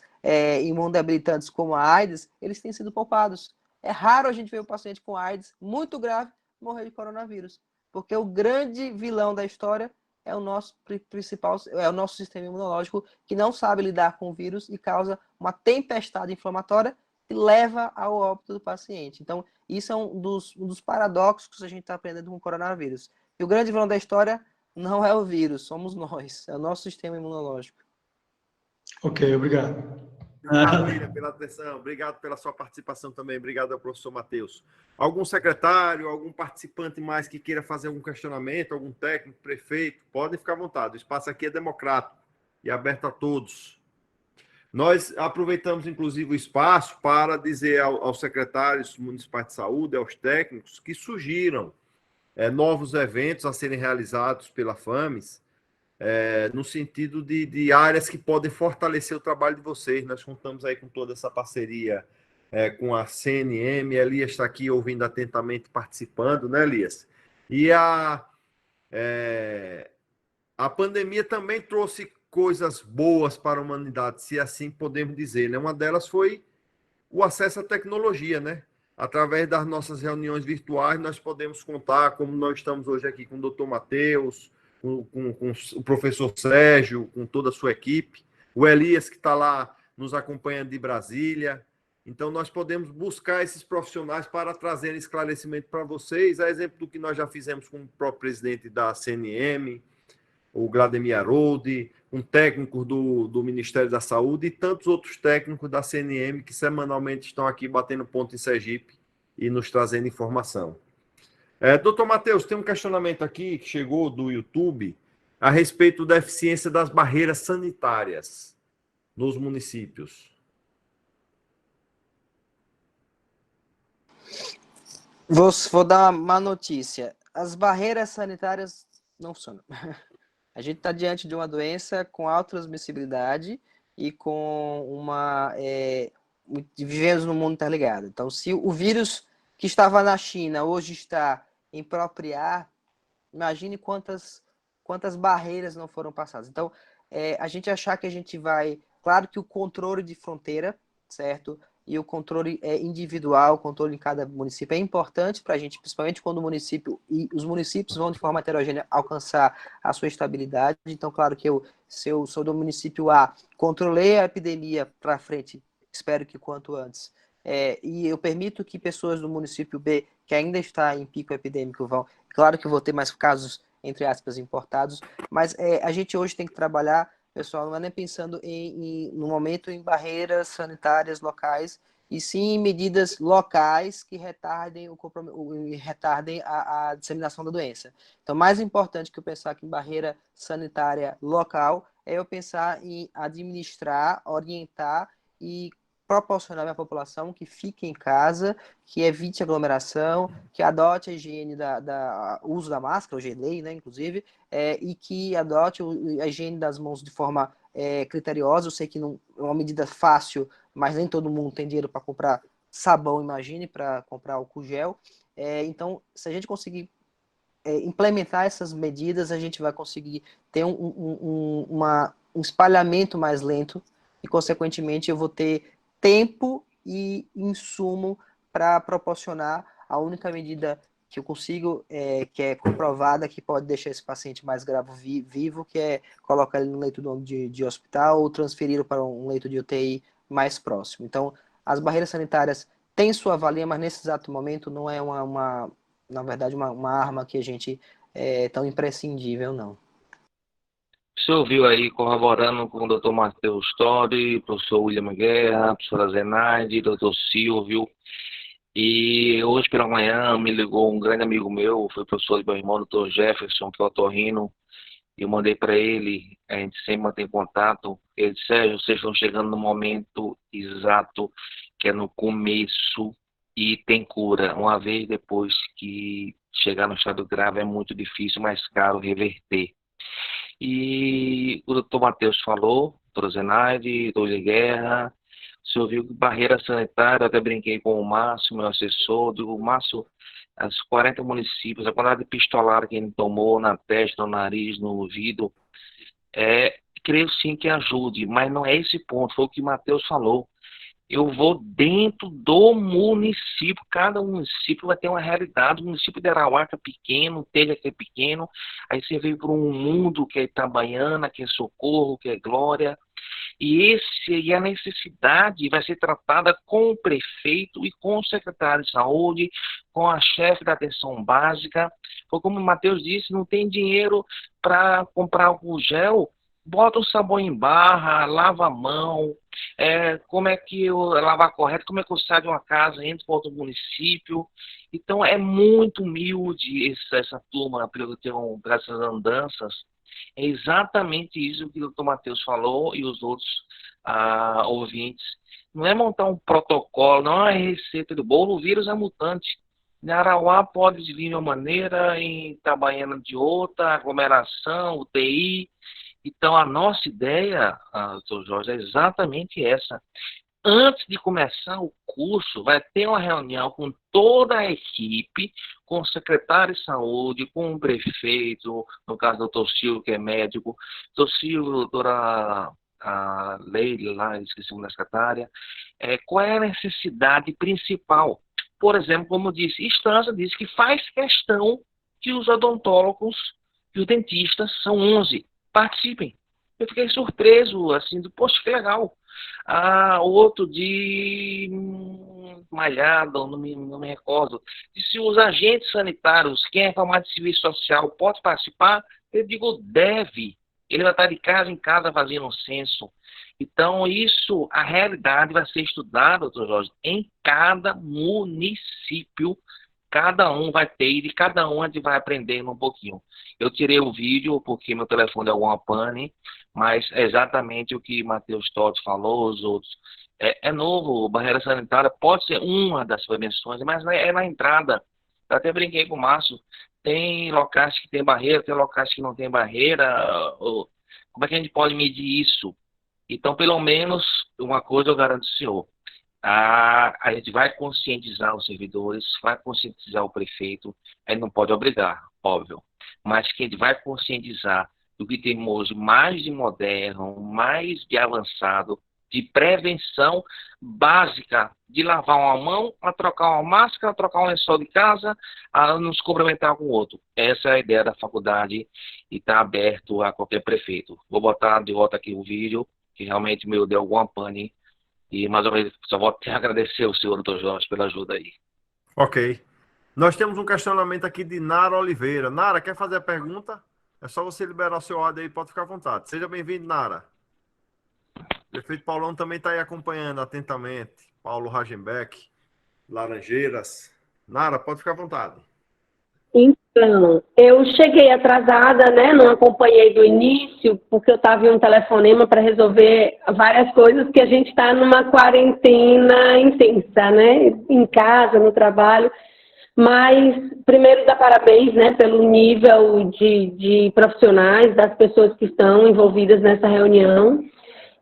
imunodebilitantes como a AIDS, eles têm sido poupados. É raro a gente ver um paciente com AIDS muito grave morrer de coronavírus, porque o grande vilão da história é o nosso principal, é o nosso sistema imunológico, que não sabe lidar com o vírus e causa uma tempestade inflamatória que leva ao óbito do paciente. Então, isso é um dos paradoxos que a gente está aprendendo com o coronavírus. E o grande vilão da história não é o vírus, somos nós, é o nosso sistema imunológico. Ok, obrigado. Maravilha pela atenção, obrigado pela sua participação também, obrigado ao professor Matheus. Algum secretário, algum participante mais que queira fazer algum questionamento, algum técnico, prefeito, podem ficar à vontade, o espaço aqui é democrático e aberto a todos. Nós aproveitamos, inclusive, o espaço para dizer aos secretários municipais de saúde, aos técnicos, que surgiram novos eventos a serem realizados pela FAMES, no sentido de áreas que podem fortalecer o trabalho de vocês. Nós contamos aí com toda essa parceria com a CNM. Elias está aqui ouvindo atentamente, participando, né, Elias? E a pandemia também trouxe coisas boas para a humanidade, se assim podemos dizer, né? Uma delas foi o acesso à tecnologia, né? Através das nossas reuniões virtuais, nós podemos contar, como nós estamos hoje aqui com o doutor Matheus, com o professor Sérgio, com toda a sua equipe, o Elias, que está lá nos acompanhando de Brasília. Então, nós podemos buscar esses profissionais para trazerem esclarecimento para vocês, a exemplo do que nós já fizemos com o próprio presidente da CNM, o Glademir Haroldi, um técnico do Ministério da Saúde e tantos outros técnicos da CNM que semanalmente estão aqui batendo ponto em Sergipe e nos trazendo informação. Doutor Matheus, tem um questionamento aqui que chegou do YouTube a respeito da eficiência das barreiras sanitárias nos municípios. Vou dar uma má notícia. As barreiras sanitárias não funcionam. A gente está diante de uma doença com alta transmissibilidade e com vivemos num mundo interligado. Então, se o vírus que estava na China hoje está em própria ar, imagine quantas barreiras não foram passadas. Então, a gente achar que a gente vai... Claro que o controle de fronteira, certo? E o controle individual, o controle em cada município é importante para a gente, principalmente quando os municípios vão de forma heterogênea alcançar a sua estabilidade. Então, claro que se eu sou do município A, controlei a epidemia para frente, espero que quanto antes, e eu permito que pessoas do município B, que ainda está em pico epidêmico, vão... Claro que eu vou ter mais casos, entre aspas, importados, mas a gente hoje tem que trabalhar, pessoal, não é nem pensando no momento em barreiras sanitárias locais, e sim em medidas locais que retardem a disseminação da doença. Então, mais importante que eu pensar aqui em barreira sanitária local é eu pensar em administrar, orientar e proporcionar à população que fique em casa, que evite aglomeração, que adote a higiene o uso da máscara, hoje é lei, né, inclusive, e que adote a higiene das mãos de forma criteriosa. Eu sei que não é uma medida fácil, mas nem todo mundo tem dinheiro para comprar sabão, imagine, para comprar álcool gel. Então, se a gente conseguir implementar essas medidas, a gente vai conseguir ter um espalhamento mais lento e, consequentemente, eu vou ter tempo e insumo para proporcionar a única medida que eu consigo, que é comprovada, que pode deixar esse paciente mais grave vivo, que é colocar ele no leito de hospital ou transferi-lo para um leito de UTI mais próximo. Então, as barreiras sanitárias têm sua valia, mas nesse exato momento não é na verdade, uma arma que a gente é tão imprescindível, não. O senhor viu aí, corroborando com o doutor Matheus Tori, professor William Guerra, professora Zenaide, doutor Silvio, e hoje pela manhã me ligou um grande amigo meu, foi professor de meu irmão, doutor Jefferson, que é otorrino, e eu mandei para ele, a gente sempre mantém contato. Ele disse: Sérgio, vocês estão chegando no momento exato, que é no começo, e tem cura. Uma vez depois que chegar no estado grave é muito difícil, mais caro reverter. E o doutor Matheus falou doutora Zenaide, doutor Guerra. O senhor viu que barreira sanitária, eu até brinquei com o Márcio, meu assessor, o Márcio, as 40 municípios, a quantidade de pistolada que ele tomou na testa, no nariz, no ouvido, creio sim que ajude, mas não é esse ponto, foi o que o Matheus falou. Eu vou dentro do município, cada município vai ter uma realidade. O município de Arauá, que é pequeno, Telha, que é pequeno, aí você veio para um mundo que é Itabaiana, que é Socorro, que é Glória, e a necessidade vai ser tratada com o prefeito e com o secretário de saúde, com a chefe da atenção básica. Foi como o Matheus disse, não tem dinheiro para comprar o gel, bota o sabão em barra, lava a mão, como é que eu lavar correto, como é que eu saio de uma casa, entro para outro município. Então é muito humilde essa turma para essas andanças. É exatamente isso que o doutor Matheus falou e os outros ouvintes. Não é montar um protocolo, não é receita do bolo, o vírus é mutante. Em Arauá pode vir de uma maneira, em Itabaiana de outra, aglomeração, UTI. Então, a nossa ideia, doutor Jorge, é exatamente essa. Antes de começar o curso, vai ter uma reunião com toda a equipe, com o secretário de saúde, com o prefeito, no caso do doutor Silvio, que é médico, doutor Silvio, doutora Leila, lá, esqueci o nome da secretária, qual é a necessidade principal. Por exemplo, como eu disse, Estância disse que faz questão que os odontólogos e os dentistas, são 11, participem. Eu fiquei surpreso, assim, poxa, que legal. Outro de Malhado, não me recordo. E se os agentes sanitários, quem é formado de serviço social, pode participar? Eu digo, deve. Ele vai estar de casa em casa fazendo um censo. Então, isso, a realidade vai ser estudada, doutor Jorge, em cada município. Cada um vai ter e de cada um a gente vai aprendendo um pouquinho. Eu tirei o vídeo porque meu telefone é alguma pane, mas é exatamente o que Matheus Totti falou, os outros. É novo, barreira sanitária pode ser uma das prevenções, mas é na entrada. Eu até brinquei com o Márcio, tem locais que tem barreira, tem locais que não tem barreira. Como é que a gente pode medir isso? Então, pelo menos, uma coisa eu garanto ao senhor. A gente vai conscientizar os servidores, vai conscientizar o prefeito, a gente não pode obrigar, óbvio, mas que a gente vai conscientizar do que temos hoje mais de moderno, mais de avançado, de prevenção básica, de lavar uma mão, a trocar uma máscara, a trocar um lençol de casa, a nos cumprimentar com o outro. Essa é a ideia da faculdade e está aberto a qualquer prefeito. Vou botar de volta aqui o vídeo, que realmente me deu alguma pane. E mais uma vez, só vou agradecer ao senhor, doutor Jorge, pela ajuda aí. Ok. Nós temos um questionamento aqui de Nara Oliveira. Nara, quer fazer a pergunta? É só você liberar o seu áudio aí, pode ficar à vontade. Seja bem-vindo, Nara. O prefeito Paulão também está aí acompanhando atentamente. Paulo Ragenbeck, Laranjeiras. Nara, pode ficar à vontade. Então, eu cheguei atrasada, né? Não acompanhei do início, porque eu estava em um telefonema para resolver várias coisas, porque a gente está numa quarentena intensa, né? Em casa, no trabalho. Mas, primeiro, dar parabéns, né? Pelo nível de profissionais, das pessoas que estão envolvidas nessa reunião.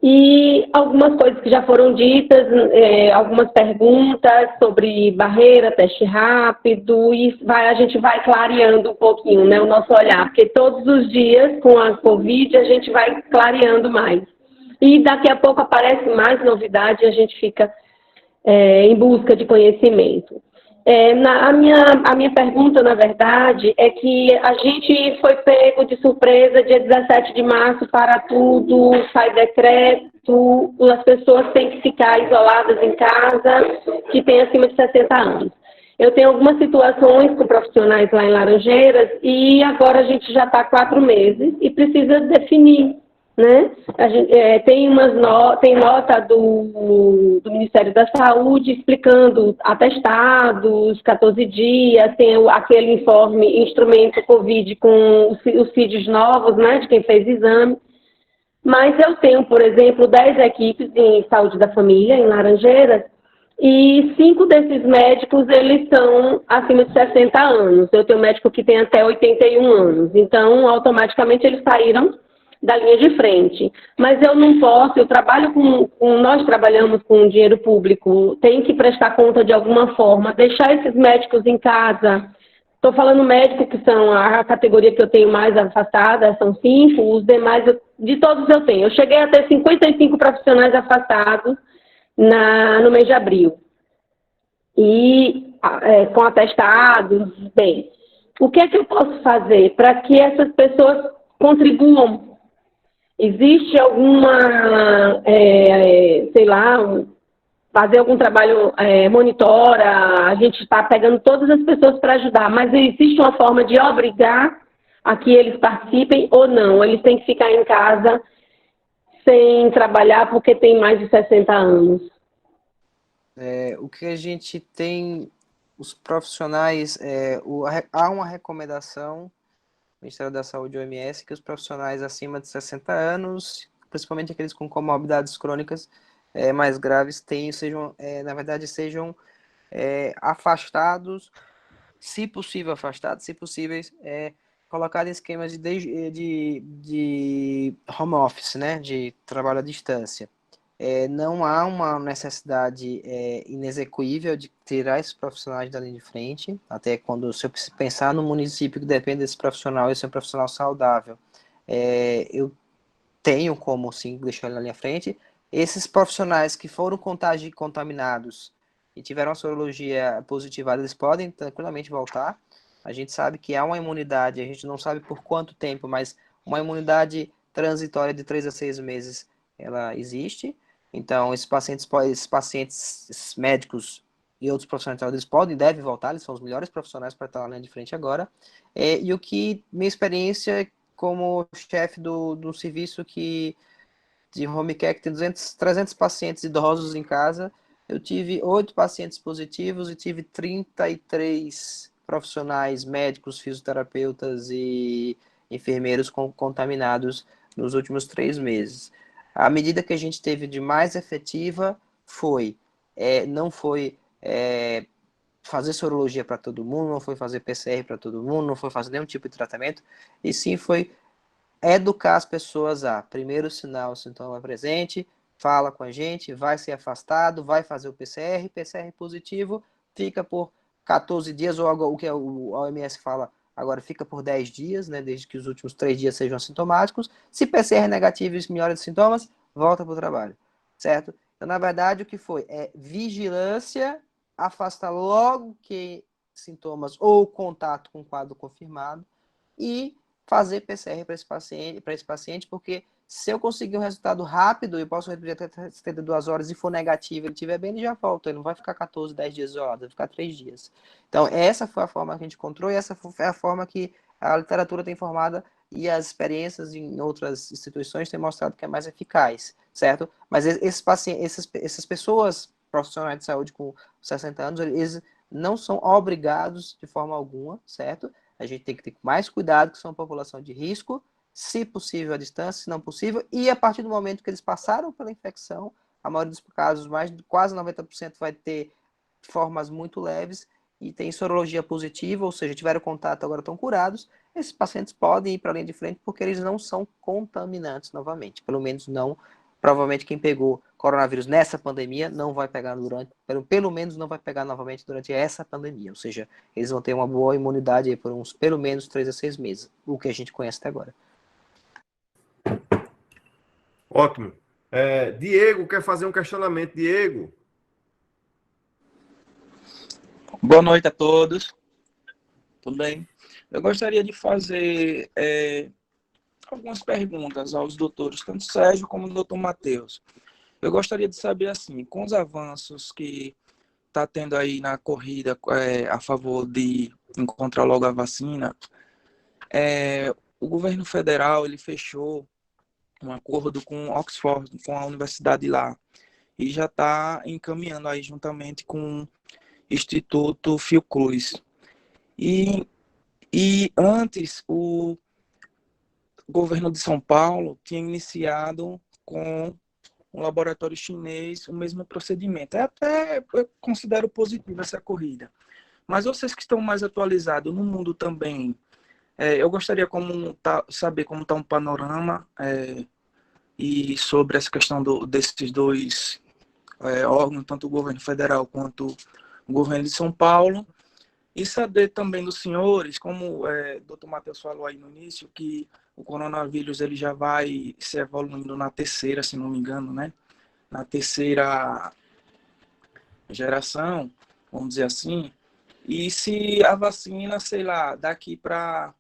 E algumas coisas que já foram ditas, algumas perguntas sobre barreira, teste rápido, e a gente vai clareando um pouquinho, né, o nosso olhar, porque todos os dias com a Covid a gente vai clareando mais. E daqui a pouco aparece mais novidade e a gente fica em busca de conhecimento. A minha pergunta, na verdade, é que a gente foi pego de surpresa dia 17 de março, para tudo, sai decreto, as pessoas têm que ficar isoladas em casa, que tem acima de 60 anos. Eu tenho algumas situações com profissionais lá em Laranjeiras e agora a gente já está há 4 meses e precisa definir, né? A gente, tem nota do Ministério da Saúde explicando atestados, 14 dias, tem aquele informe, instrumento Covid com os CIDs novos, né, de quem fez exame. Mas eu tenho, por exemplo, 10 equipes em saúde da família, em Laranjeiras, e 5 desses médicos, eles são acima de 60 anos. Eu tenho médico que tem até 81 anos. Então, automaticamente, eles saíram da linha de frente. Mas eu não posso, eu trabalho nós trabalhamos com dinheiro público, tem que prestar conta de alguma forma, deixar esses médicos em casa. Estou falando médicos que são a categoria que eu tenho mais afastada, são 5, os demais, de todos eu tenho. Eu cheguei a ter 55 profissionais afastados no mês de abril. E com atestados, bem. O que é que eu posso fazer para que essas pessoas contribuam? Existe alguma, sei lá, fazer algum trabalho, monitora, a gente está pegando todas as pessoas para ajudar, mas existe uma forma de obrigar a que eles participem ou não? Eles têm que ficar em casa sem trabalhar porque tem mais de 60 anos. O que a gente tem, os profissionais, há uma recomendação do Ministério da Saúde, OMS, que os profissionais acima de 60 anos, principalmente aqueles com comorbidades crônicas mais graves, sejam afastados, se possível afastados, se possíveis, colocados em esquemas de home office, né, de trabalho à distância. Não há uma necessidade inexequível de tirar esses profissionais da linha de frente, até quando, se eu pensar no município que depende desse profissional, esse é um profissional saudável, eu tenho como, sim, deixar ele na linha frente. Esses profissionais que foram contaminados e tiveram a sorologia positivada, eles podem tranquilamente voltar. A gente sabe que há uma imunidade, a gente não sabe por quanto tempo, mas uma imunidade transitória de 3 a 6 meses, ela existe. Então, esses pacientes, esses médicos e outros profissionais de saúde, eles podem e devem voltar, eles são os melhores profissionais para estar na linha de frente agora. E o que, minha experiência como chefe do serviço de home care, que tem 300 pacientes idosos em casa, eu tive 8 pacientes positivos e tive 33 profissionais, médicos, fisioterapeutas e enfermeiros contaminados nos últimos 3 meses. A medida que a gente teve de mais efetiva não foi fazer sorologia para todo mundo, não foi fazer PCR para todo mundo, não foi fazer nenhum tipo de tratamento, e sim foi educar as pessoas a, primeiro sinal, o sintoma presente, fala com a gente, vai ser afastado, vai fazer o PCR positivo, fica por 14 dias, ou o que a OMS fala agora, fica por 10 dias, né, desde que os últimos 3 dias sejam assintomáticos. Se PCR negativo e melhora os sintomas, volta para o trabalho, certo? Então, na verdade, o que foi? Vigilância, afastar logo que sintomas ou contato com quadro confirmado e fazer PCR para esse paciente, porque se eu conseguir um resultado rápido, eu posso repetir até 72 horas e for negativo, ele estiver bem, ele já volta, ele não vai ficar 14, 10 dias isolado, vai ficar 3 dias. Então, essa foi a forma que a gente encontrou e essa foi a forma que a literatura tem informada e as experiências em outras instituições têm mostrado que é mais eficaz, certo? Mas essas pessoas, profissionais de saúde com 60 anos, eles não são obrigados de forma alguma, certo? A gente tem que ter mais cuidado, que são uma população de risco, se possível à distância, se não possível, e a partir do momento que eles passaram pela infecção, a maioria dos casos, quase 90% vai ter formas muito leves e tem sorologia positiva, ou seja, tiveram contato, agora estão curados, esses pacientes podem ir para a linha de frente porque eles não são contaminantes novamente, pelo menos não, provavelmente quem pegou coronavírus nessa pandemia não vai pegar pelo menos não vai pegar novamente durante essa pandemia, ou seja, eles vão ter uma boa imunidade aí por pelo menos 3 a 6 meses, o que a gente conhece até agora. Ótimo. Diego quer fazer um questionamento. Diego. Boa noite a todos. Tudo bem? Eu gostaria de fazer algumas perguntas aos doutores, tanto Sérgio como o doutor Matheus. Eu gostaria de saber, assim, com os avanços que está tendo aí na corrida a favor de encontrar logo a vacina, o governo federal ele fechou um acordo com Oxford, com a universidade lá, e já está encaminhando aí juntamente com o Instituto Fiocruz. E antes, o governo de São Paulo tinha iniciado com um laboratório chinês o mesmo procedimento. Até eu considero positivo essa corrida. Mas vocês que estão mais atualizados no mundo também, Eu gostaria saber como está um panorama e sobre essa questão desses dois órgãos, tanto o governo federal quanto o governo de São Paulo, e saber também dos senhores, como o doutor Matheus falou aí no início, que o coronavírus ele já vai se evoluindo na terceira, se não me engano, né? Na terceira geração, vamos dizer assim, e se a vacina, sei lá, daqui para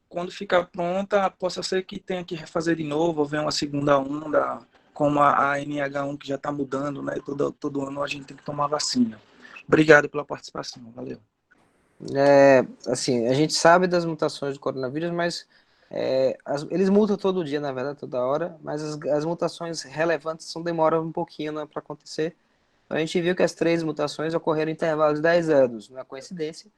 quando ficar pronta, possa ser que tenha que refazer de novo, ou venha uma segunda onda, como a NH1 que já está mudando, né? Todo ano a gente tem que tomar vacina. Obrigado pela participação, valeu. Assim, a gente sabe das mutações do coronavírus, mas eles mutam todo dia, na verdade, toda hora, mas as mutações relevantes demoram um pouquinho, né, para acontecer. Então, a gente viu que as 3 mutações ocorreram em intervalos de 10 anos, não é coincidência.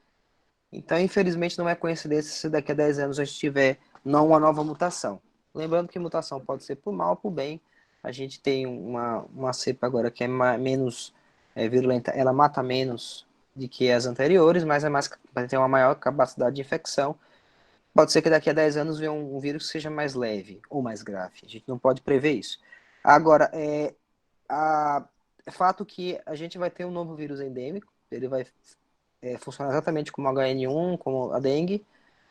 Então, infelizmente, não é coincidência se daqui a 10 anos a gente tiver não uma nova mutação. Lembrando que mutação pode ser por mal ou por bem. A gente tem uma cepa agora que é menos virulenta, ela mata menos do que as anteriores, mas vai ter uma maior capacidade de infecção. Pode ser que daqui a 10 anos venha um vírus que seja mais leve ou mais grave. A gente não pode prever isso. Agora, é fato que a gente vai ter um novo vírus endêmico, ele vai funcionar exatamente como o HN1, como a dengue.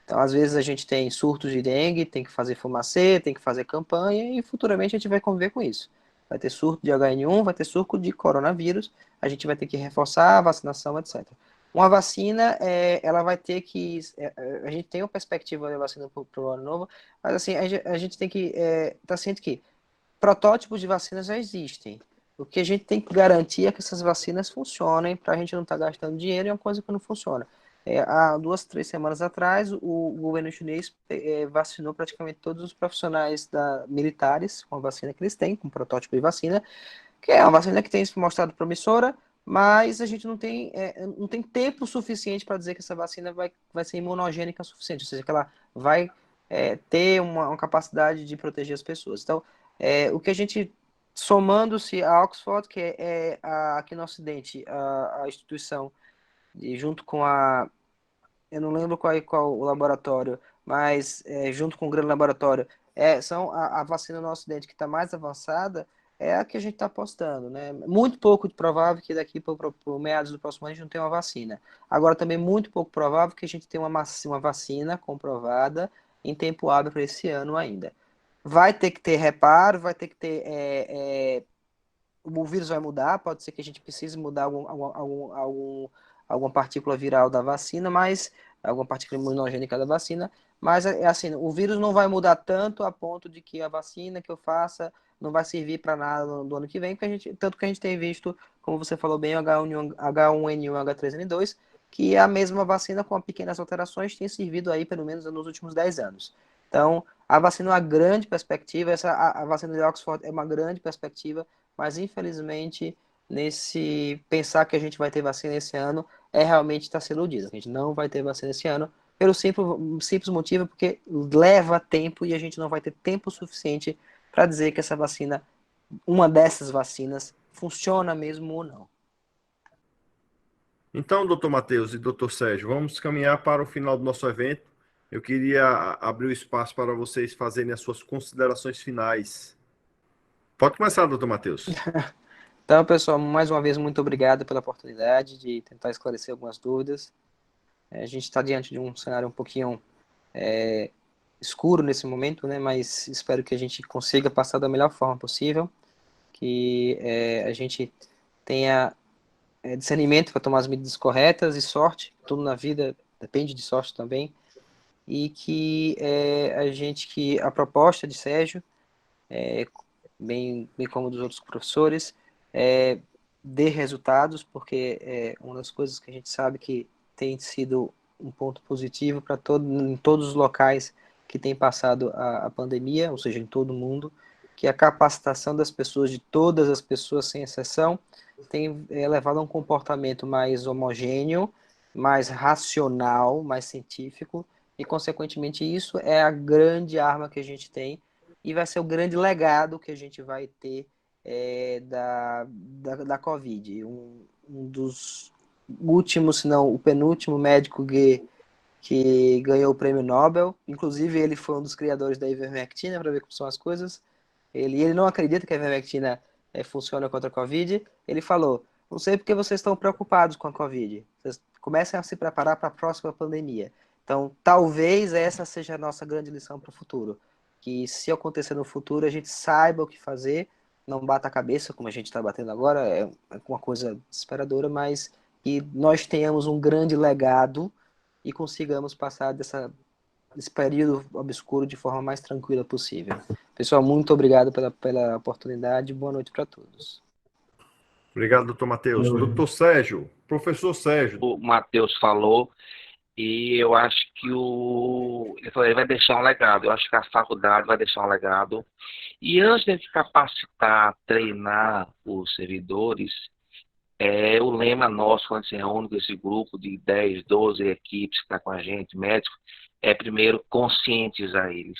Então, às vezes, a gente tem surtos de dengue, tem que fazer fumacê, tem que fazer campanha, e futuramente a gente vai conviver com isso. Vai ter surto de HN1, vai ter surto de coronavírus, a gente vai ter que reforçar a vacinação, etc. Uma vacina, ela vai ter que... a gente tem uma perspectiva de vacina para o ano novo, mas assim, a gente tem que estar ciente que protótipos de vacinas já existem. O que a gente tem que garantir é que essas vacinas funcionem para a gente não estar gastando dinheiro em uma coisa que não funciona. Há 2, 3 semanas atrás, o governo chinês vacinou praticamente todos os profissionais militares com a vacina que eles têm, com o protótipo de vacina, que é uma vacina que tem se mostrado promissora, mas a gente não tem tempo suficiente para dizer que essa vacina vai ser imunogênica o suficiente, ou seja, que ela vai ter uma capacidade de proteger as pessoas. Então, o que a gente, somando-se a Oxford, que aqui no Ocidente, a instituição, junto com eu não lembro qual o laboratório, mas junto com o grande laboratório, são a vacina no Ocidente que está mais avançada, é a que a gente está apostando, né? Muito pouco provável que daqui para meados do próximo ano a gente não tenha uma vacina. Agora, também muito pouco provável que a gente tenha uma vacina comprovada em tempo hábil para esse ano ainda. Vai ter que ter reparo, vai ter que ter... o vírus vai mudar, pode ser que a gente precise mudar alguma partícula viral da vacina, mas alguma partícula imunogênica da vacina, mas assim, o vírus não vai mudar tanto a ponto de que a vacina que eu faça não vai servir para nada do ano que vem, tanto que a gente tem visto, como você falou bem, o H1N1, H3N2, que a mesma vacina com pequenas alterações tem servido aí pelo menos nos últimos 10 anos. Então, a vacina é uma grande perspectiva, a vacina de Oxford é uma grande perspectiva, mas infelizmente nesse pensar que a gente vai ter vacina esse ano realmente está se iludido. A gente não vai ter vacina esse ano pelo simples motivo porque leva tempo e a gente não vai ter tempo suficiente para dizer que essa vacina, uma dessas vacinas, funciona mesmo ou não. Então, doutor Matheus e doutor Sérgio, vamos caminhar para o final do nosso evento. Eu queria abrir o espaço para vocês fazerem as suas considerações finais. Pode começar, doutor Matheus. Então, pessoal, mais uma vez, muito obrigado pela oportunidade de tentar esclarecer algumas dúvidas. A gente está diante de um cenário um pouquinho escuro nesse momento, né? Mas espero que a gente consiga passar da melhor forma possível, que a gente tenha discernimento para tomar as medidas corretas e sorte, tudo na vida depende de sorte também, e que que a proposta de Sérgio, bem como dos outros professores, dê resultados, porque uma das coisas que a gente sabe que tem sido um ponto positivo para em todos os locais que tem passado a pandemia, ou seja, em todo o mundo, que a capacitação das pessoas, de todas as pessoas, sem exceção, tem levado a um comportamento mais homogêneo, mais racional, mais científico, e, consequentemente, isso é a grande arma que a gente tem e vai ser o grande legado que a gente vai ter da Covid. Um dos últimos, se não o penúltimo médico que ganhou o prêmio Nobel. Inclusive, ele foi um dos criadores da ivermectina, para ver como são as coisas. Ele não acredita que a ivermectina funciona contra a Covid. Ele falou: não sei porque vocês estão preocupados com a Covid. Vocês comecem a se preparar para a próxima pandemia. Então, talvez essa seja a nossa grande lição para o futuro. Que se acontecer no futuro, a gente saiba o que fazer, não bata a cabeça, como a gente está batendo agora, é uma coisa desesperadora, mas que nós tenhamos um grande legado e consigamos passar desse período obscuro de forma mais tranquila possível. Pessoal, muito obrigado pela oportunidade. Boa noite para todos. Obrigado, doutor Matheus. Doutor Sérgio, professor Sérgio. O Matheus falou, e eu acho que ele falou, ele vai deixar um legado. Eu acho que a faculdade vai deixar um legado. E antes de capacitar, treinar os servidores, o lema nosso, quando se reúne com esse grupo de 10, 12 equipes que está com a gente, médicos, é primeiro conscientizar eles.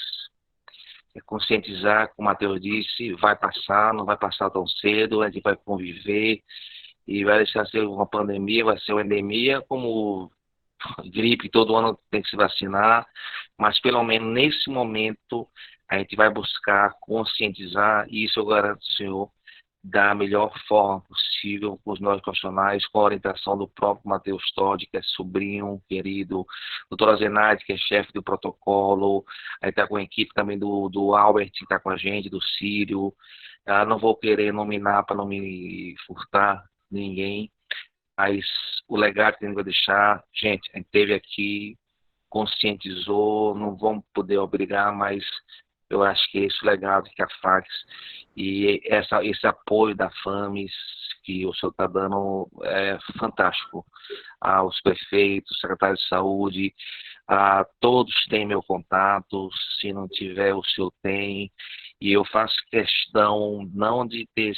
Conscientizar, como o Matheus disse, vai passar, não vai passar tão cedo, a gente vai conviver e vai deixar ser uma pandemia, vai ser uma endemia, como gripe, todo ano tem que se vacinar, mas pelo menos nesse momento a gente vai buscar conscientizar, e isso eu garanto ao senhor, da melhor forma possível com os nossos profissionais, com a orientação do próprio Matheus Todi, que é sobrinho, querido, doutora Zenaide, que é chefe do protocolo, aí está com a equipe também do Albert, que está com a gente, do Círio. Não vou querer nominar para não me furtar ninguém, mas o legado que a gente vai deixar, gente, a gente teve aqui, conscientizou, não vamos poder obrigar, mas eu acho que esse legado que a FACS e esse apoio da FAMES que o senhor está dando é fantástico. Aos prefeitos, secretários de saúde, todos têm meu contato, se não tiver o senhor tem, e eu faço questão não de ter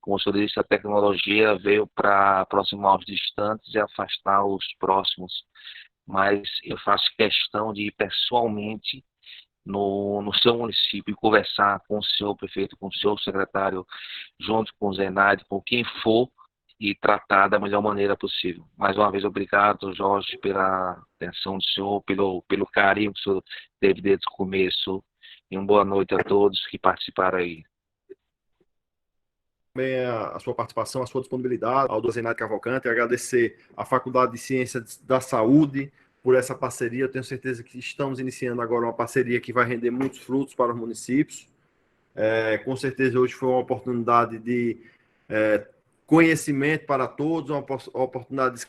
como o senhor disse, a tecnologia veio para aproximar os distantes e afastar os próximos, mas eu faço questão de ir pessoalmente no seu município e conversar com o senhor prefeito, com o senhor secretário, junto com o Zenaide, com quem for, e tratar da melhor maneira possível. Mais uma vez, obrigado, Jorge, pela atenção do senhor, pelo carinho que o senhor teve desde o começo, e uma boa noite a todos que participaram aí. Também a sua participação, a sua disponibilidade, ao Dr. Zenaide Cavalcante, agradecer à Faculdade de Ciências da Saúde por essa parceria. Eu tenho certeza que estamos iniciando agora uma parceria que vai render muitos frutos para os municípios. Com certeza hoje foi uma oportunidade de conhecimento para todos, uma oportunidade,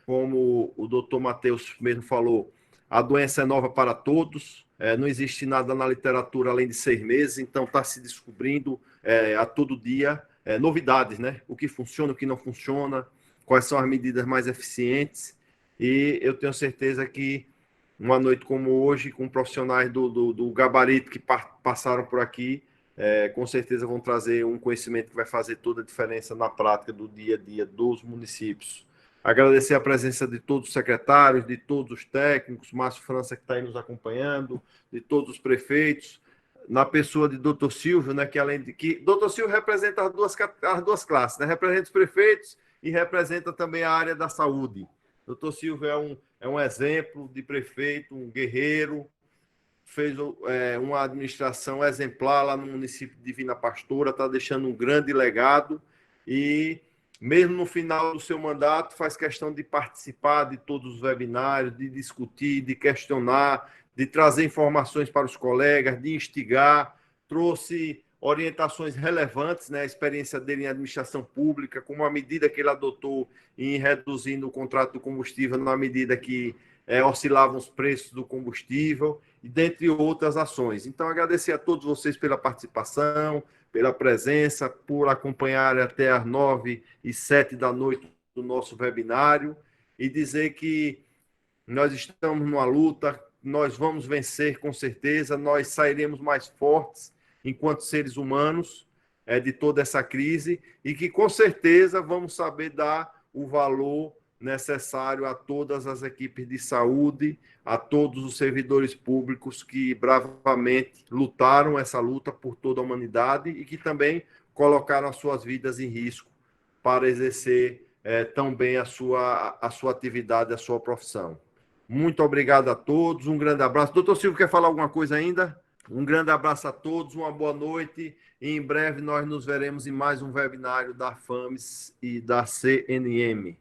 como o doutor Matheus mesmo falou, a doença é nova para todos, não existe nada na literatura além de 6 meses, então está se descobrindo a todo dia novidades, né? O que funciona, o que não funciona, quais são as medidas mais eficientes. E eu tenho certeza que uma noite como hoje, com profissionais do gabarito que passaram por aqui, com certeza vão trazer um conhecimento que vai fazer toda a diferença na prática do dia a dia dos municípios. Agradecer a presença de todos os secretários, de todos os técnicos, Márcio França, que está aí nos acompanhando, de todos os prefeitos, na pessoa de doutor Silvio, né, que além de que doutor Silvio representa as duas classes, né, representa os prefeitos e representa também a área da saúde. Doutor Silvio é um exemplo de prefeito, um guerreiro, fez uma administração exemplar lá no município de Divina Pastora, está deixando um grande legado e, mesmo no final do seu mandato, faz questão de participar de todos os webinários, de discutir, de questionar, de trazer informações para os colegas, de instigar, trouxe orientações relevantes, né? A experiência dele em administração pública, como a medida que ele adotou em reduzindo o contrato do combustível na medida que oscilavam os preços do combustível, e dentre outras ações. Então, agradecer a todos vocês pela participação, pela presença, por acompanhar até às 9h07 da noite do nosso webinário, e dizer que nós estamos numa luta, nós vamos vencer com certeza, nós sairemos mais fortes enquanto seres humanos de toda essa crise, e que com certeza vamos saber dar o valor necessário a todas as equipes de saúde, a todos os servidores públicos que bravamente lutaram essa luta por toda a humanidade e que também colocaram as suas vidas em risco para exercer tão bem a sua atividade, a sua profissão. Muito obrigado a todos, um grande abraço. Doutor Silvio, quer falar alguma coisa ainda? Um grande abraço a todos, uma boa noite. E em breve nós nos veremos em mais um webinário da FAMES e da CNM.